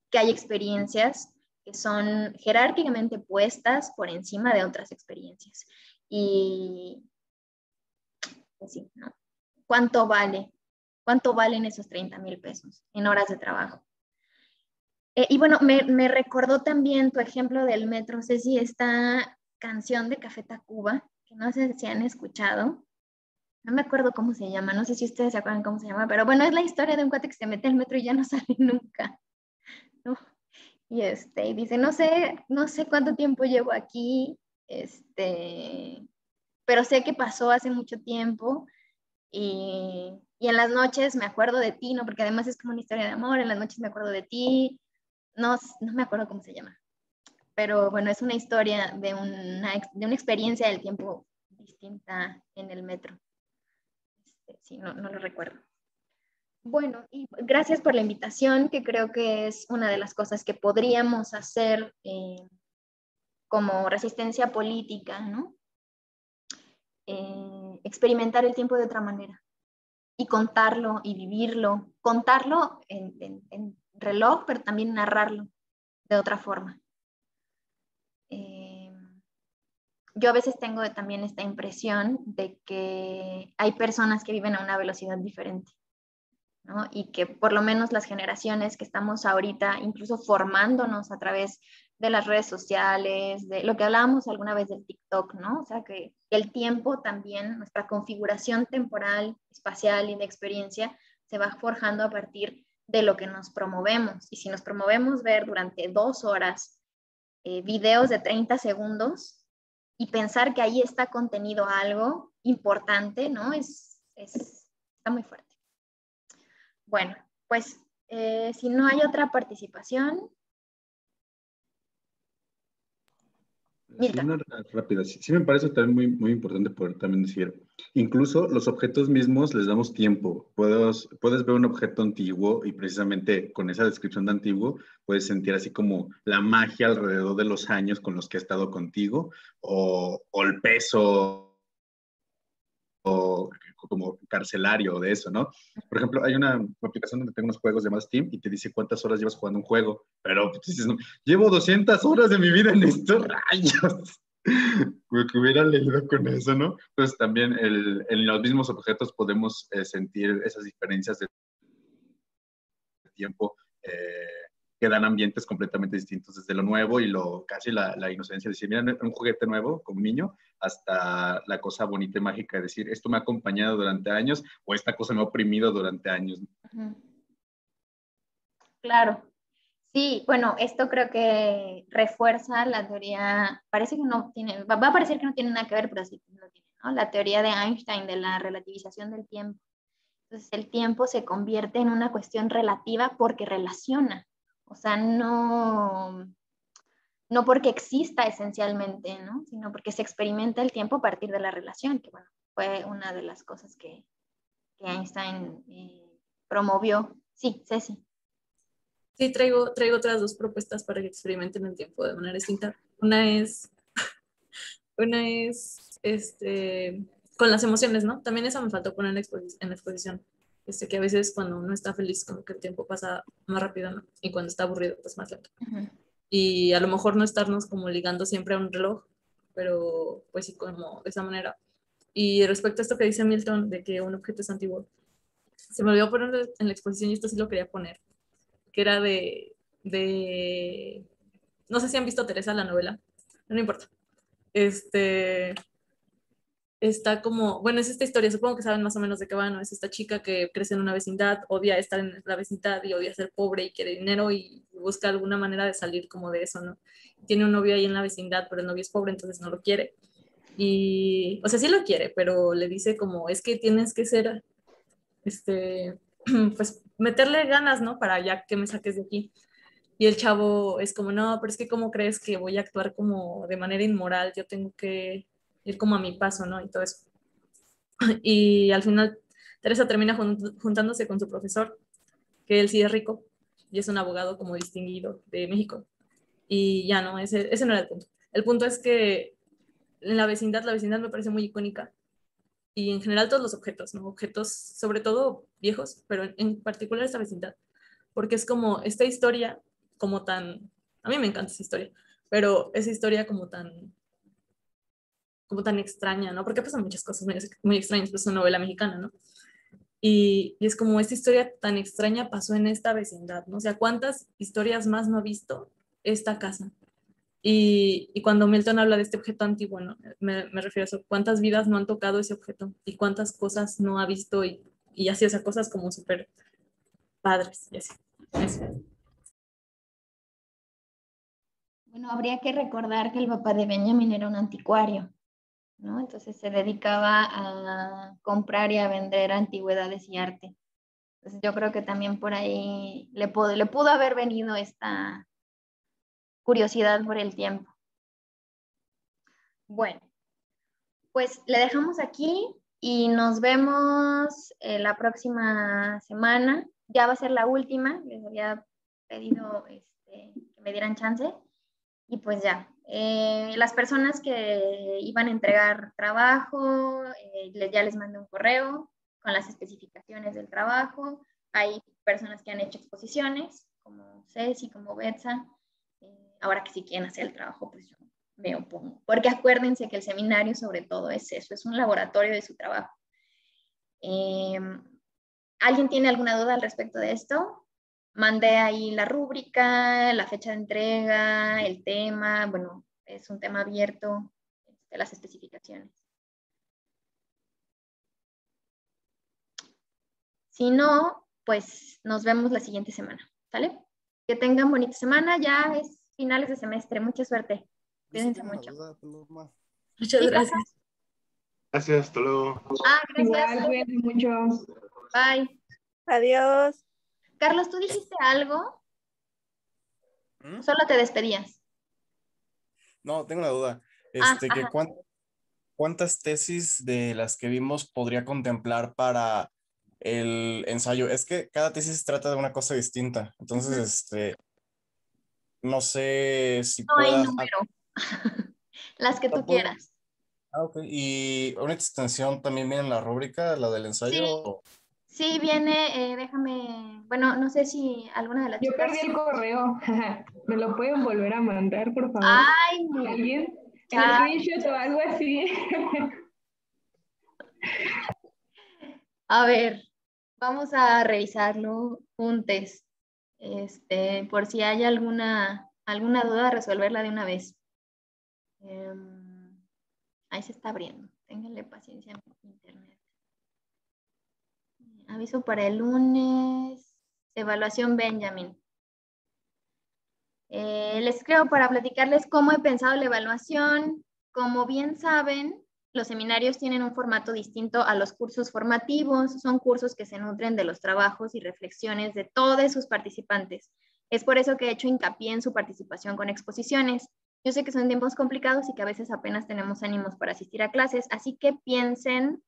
que hay experiencias que son jerárquicamente puestas por encima de otras experiencias. Y pues sí, ¿no? ¿Cuánto vale? ¿Cuánto valen esos 30,000 pesos en horas de trabajo? Y bueno, me recordó también tu ejemplo del metro, Ceci, esta canción de Café Tacuba, que no sé si han escuchado. No me acuerdo cómo se llama, no sé si ustedes se acuerdan cómo se llama, pero bueno, es la historia de un cuate que se mete al metro y ya no sale nunca, ¿no? Y dice, no sé cuánto tiempo llevo aquí, pero sé que pasó hace mucho tiempo y en las noches me acuerdo de ti, ¿no? Porque además es como una historia de amor, en las noches me acuerdo de ti, no me acuerdo cómo se llama, pero bueno, es una historia de una experiencia del tiempo distinta en el metro. Sí, no lo recuerdo. Bueno, y gracias por la invitación, que creo que es una de las cosas que podríamos hacer como resistencia política, ¿no? Experimentar el tiempo de otra manera y contarlo y vivirlo, contarlo en reloj, pero también narrarlo de otra forma. Yo a veces tengo también esta impresión de que hay personas que viven a una velocidad diferente, ¿no? Y que por lo menos las generaciones que estamos ahorita, incluso formándonos a través de las redes sociales, de lo que hablábamos alguna vez del TikTok, ¿no? O sea, que el tiempo también, nuestra configuración temporal, espacial y de experiencia se va forjando a partir de lo que nos promovemos. Y si nos promovemos ver durante 2 horas videos de 30 segundos y pensar que ahí está contenido algo importante, ¿no? Está muy fuerte. Bueno, pues si no hay otra participación. Sí, Milton. una rápida. Sí, sí me parece también muy importante poder también decir, incluso los objetos mismos les damos tiempo. Puedes ver un objeto antiguo y precisamente con esa descripción de antiguo puedes sentir así como la magia alrededor de los años con los que ha estado contigo o el peso o como carcelario de eso, ¿no? Por ejemplo, hay una aplicación donde tengo unos juegos llamados Steam y te dice cuántas horas llevas jugando un juego, pero pues, dices, no, llevo 200 horas de mi vida en estos rayos. Que hubiera leído con eso, ¿no? Entonces también en los mismos objetos podemos sentir esas diferencias de tiempo que dan ambientes completamente distintos, desde lo nuevo y casi la inocencia de decir, mira, un juguete nuevo como niño, hasta la cosa bonita y mágica de decir, esto me ha acompañado durante años o esta cosa me ha oprimido durante años. Claro. Sí, bueno, esto creo que refuerza la teoría, parece que no tiene, va a parecer que no tiene nada que ver, pero sí lo tiene, ¿no? La teoría de Einstein de la relativización del tiempo. Entonces, el tiempo se convierte en una cuestión relativa porque relaciona, o sea, no porque exista esencialmente, ¿no? Sino porque se experimenta el tiempo a partir de la relación, que bueno, fue una de las cosas que Einstein promovió. Sí, Ceci. Sí, traigo otras dos propuestas para que experimenten el tiempo de manera distinta. Una es con las emociones, ¿no? También eso me faltó poner en la exposición. Que a veces cuando uno está feliz, como que el tiempo pasa más rápido, ¿no? Y cuando está aburrido, pues más lento. Y a lo mejor no estarnos como ligando siempre a un reloj, pero pues sí, como de esa manera. Y respecto a esto que dice Milton, de que un objeto es antiguo, se me olvidó poner en la exposición y esto sí lo quería poner, que era no sé si han visto Teresa, la novela, no importa. Está como, bueno, es esta historia, supongo que saben más o menos de qué va, ¿no? Es esta chica que crece en una vecindad, odia estar en la vecindad y odia ser pobre y quiere dinero y busca alguna manera de salir como de eso, ¿no? Tiene un novio ahí en la vecindad, pero el novio es pobre, entonces no lo quiere. Y, o sea, sí lo quiere, pero le dice como, es que tienes que ser, pues meterle ganas, ¿no? Para ya que me saques de aquí. Y el chavo es como, no, pero es que ¿cómo crees que voy a actuar como de manera inmoral? Yo tengo que ir como a mi paso, ¿no? Y todo eso. Y al final Teresa termina juntándose con su profesor, que él sí es rico y es un abogado como distinguido de México. Y ya no, ese no era el punto. El punto es que en la vecindad me parece muy icónica. Y en general todos los objetos, ¿no? Objetos sobre todo viejos, pero en particular esta vecindad. Porque es como esta historia, como tan, a mí me encanta esa historia, pero esa historia como tan extraña, ¿no? Porque pasan muchas cosas muy, muy extrañas, pues es una novela mexicana, ¿no? Y es como esta historia tan extraña pasó en esta vecindad, ¿no? O sea, ¿cuántas historias más no ha visto esta casa? Y cuando Milton habla de este objeto antiguo, ¿no? Me refiero a eso, ¿cuántas vidas no han tocado ese objeto? Y cuántas cosas no ha visto y así, o sea, cosas como súper padres y así. Eso. Bueno, habría que recordar que el papá de Benjamin era un anticuario, ¿no? Entonces se dedicaba a comprar y a vender antigüedades y arte. Entonces yo creo que también por ahí le pudo haber venido esta curiosidad por el tiempo. Bueno, pues le dejamos aquí y nos vemos la próxima semana. Ya va a ser la última, les había pedido que me dieran chance. Y pues ya, las personas que iban a entregar trabajo, ya les mandé un correo con las especificaciones del trabajo. Hay personas que han hecho exposiciones, como Ceci, como Betsa. Ahora que si quieren hacer el trabajo, pues yo me opongo. Porque acuérdense que el seminario sobre todo es eso, es un laboratorio de su trabajo. ¿Alguien tiene alguna duda al respecto de esto? Mandé ahí la rúbrica, la fecha de entrega, el tema, bueno, es un tema abierto, las especificaciones. Si no, pues nos vemos la siguiente semana, ¿sale? Que tengan bonita semana, ya es finales de semestre, mucha suerte. Cuídense mucho. Muchas ¿Sí, gracias. Carlos? Gracias, hasta luego. Gracias. Igual, cuídense mucho. Bye. Adiós. Carlos, ¿tú dijiste algo? ¿O solo te despedías? No, tengo una duda. Que Ajá. ¿cuántas tesis de las que vimos podría contemplar para el ensayo? Es que cada tesis trata de una cosa distinta. Entonces, no sé si No hay puedas. número, las que tú quieras. Ok. ¿Y una extensión también viene en la rúbrica, la del Sí, ensayo? sí, viene, bueno, no sé si alguna de las Yo chicas. perdí el correo. ¿Me lo pueden volver a mandar, por favor? Ay, ¿Alguien? ¿En ya. screenshot o algo así? A ver, vamos a revisarlo juntos. Por si hay alguna duda, resolverla de una vez. Ahí se está abriendo. Ténganle paciencia en internet. Aviso para el lunes. Evaluación Benjamin. Les escribo para platicarles cómo he pensado la evaluación. Como bien saben, los seminarios tienen un formato distinto a los cursos formativos. Son cursos que se nutren de los trabajos y reflexiones de todos sus participantes. Es por eso que he hecho hincapié en su participación con exposiciones. Yo sé que son tiempos complicados y que a veces apenas tenemos ánimos para asistir a clases, así que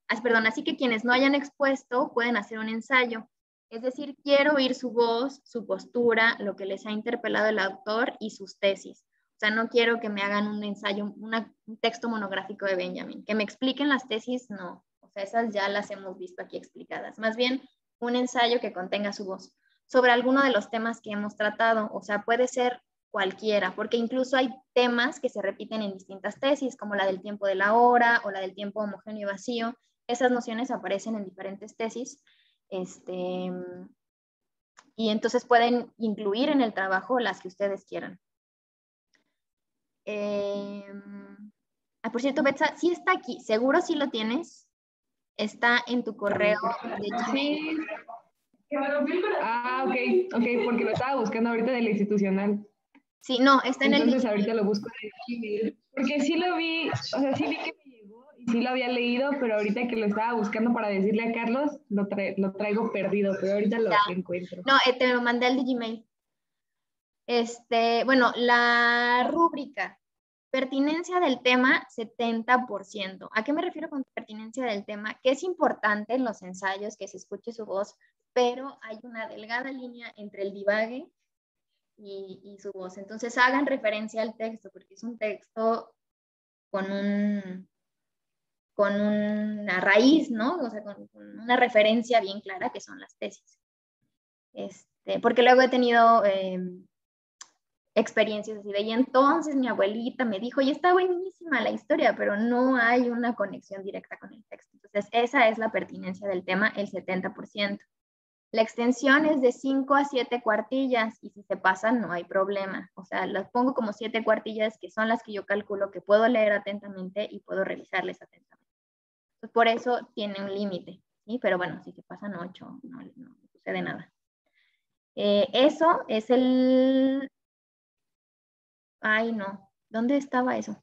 así que quienes no hayan expuesto pueden hacer un ensayo. Es decir, quiero oír su voz, su postura, lo que les ha interpelado el autor y sus tesis. O sea, no quiero que me hagan un ensayo, un texto monográfico de Benjamin. Que me expliquen las tesis, no. O sea, esas ya las hemos visto aquí explicadas. Más bien, un ensayo que contenga su voz sobre alguno de los temas que hemos tratado. O sea, puede ser cualquiera, porque incluso hay temas que se repiten en distintas tesis, como la del tiempo de la hora o la del tiempo homogéneo y vacío. Esas nociones aparecen en diferentes tesis. Y entonces pueden incluir en el trabajo las que ustedes quieran. Por cierto, Betsa, sí está aquí, seguro sí lo tienes. Está en tu correo de Gmail. Sí. Ah, ok, porque lo estaba buscando ahorita de la institucional. Sí, no, está en Entonces el ahorita lo busco en el Gmail. Porque sí lo vi, o sea, sí vi que me llegó y sí lo había leído, pero ahorita que lo estaba buscando para decirle a Carlos, lo traigo perdido, pero ahorita lo encuentro. No, te lo mandé al de Gmail. Bueno, la rúbrica, pertinencia del tema, 70%. ¿A qué me refiero con pertinencia del tema? Que es importante en los ensayos que se escuche su voz, pero hay una delgada línea entre el divague y su voz. Entonces hagan referencia al texto, porque es un texto con una raíz, ¿no? O sea, con una referencia bien clara que son las tesis. Porque luego he tenido experiencias así de, y entonces mi abuelita me dijo, y está buenísima la historia, pero no hay una conexión directa con el texto. Entonces, esa es la pertinencia del tema, el 70%. La extensión es de 5 a 7 cuartillas y si se pasan no hay problema. O sea, las pongo como 7 cuartillas que son las que yo calculo que puedo leer atentamente y puedo revisarles atentamente. Entonces, por eso tiene un límite, ¿sí? Pero bueno, si se pasan 8, no sucede nada. Eso es el... Ay, no. ¿Dónde estaba eso?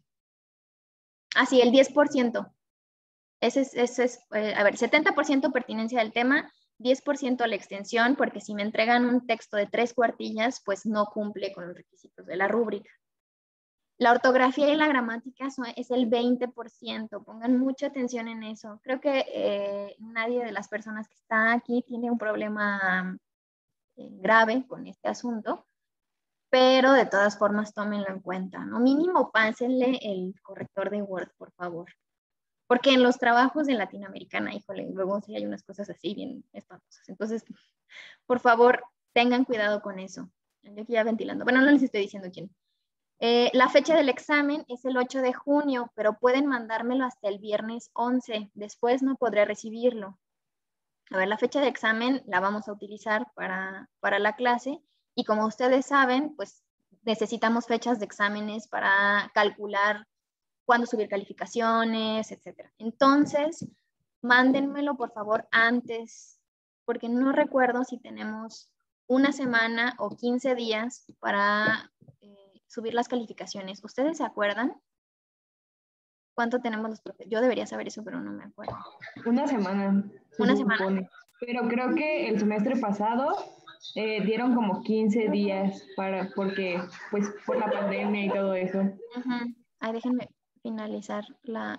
Ah, sí, el 10%. Ese es a ver, 70% pertinencia del tema, 10% la extensión, porque si me entregan un texto de 3 cuartillas, pues no cumple con los requisitos de la rúbrica. La ortografía y la gramática es el 20%. Pongan mucha atención en eso. Creo que nadie de las personas que está aquí tiene un problema grave con este asunto, pero de todas formas tómenlo en cuenta, ¿no? Mínimo pásenle el corrector de Word, por favor. Porque en los trabajos de Latinoamericana, híjole, luego sí hay unas cosas así bien espantosas. Entonces, por favor, tengan cuidado con eso. Yo aquí ya ventilando. Bueno, no les estoy diciendo quién. La fecha del examen es el 8 de junio, pero pueden mandármelo hasta el viernes 11. Después no podré recibirlo. A ver, la fecha de examen la vamos a utilizar para la clase y como ustedes saben, pues necesitamos fechas de exámenes para calcular cuándo subir calificaciones, etc. Entonces, mándenmelo por favor antes, porque no recuerdo si tenemos una semana o 15 días para subir las calificaciones. ¿Ustedes se acuerdan? ¿Cuánto tenemos los profesores? Yo debería saber eso, pero no me acuerdo. Una semana. Una semana. Pero creo que el semestre pasado dieron como 15 días porque, pues, por la pandemia y todo eso. Ay, déjenme finalizar la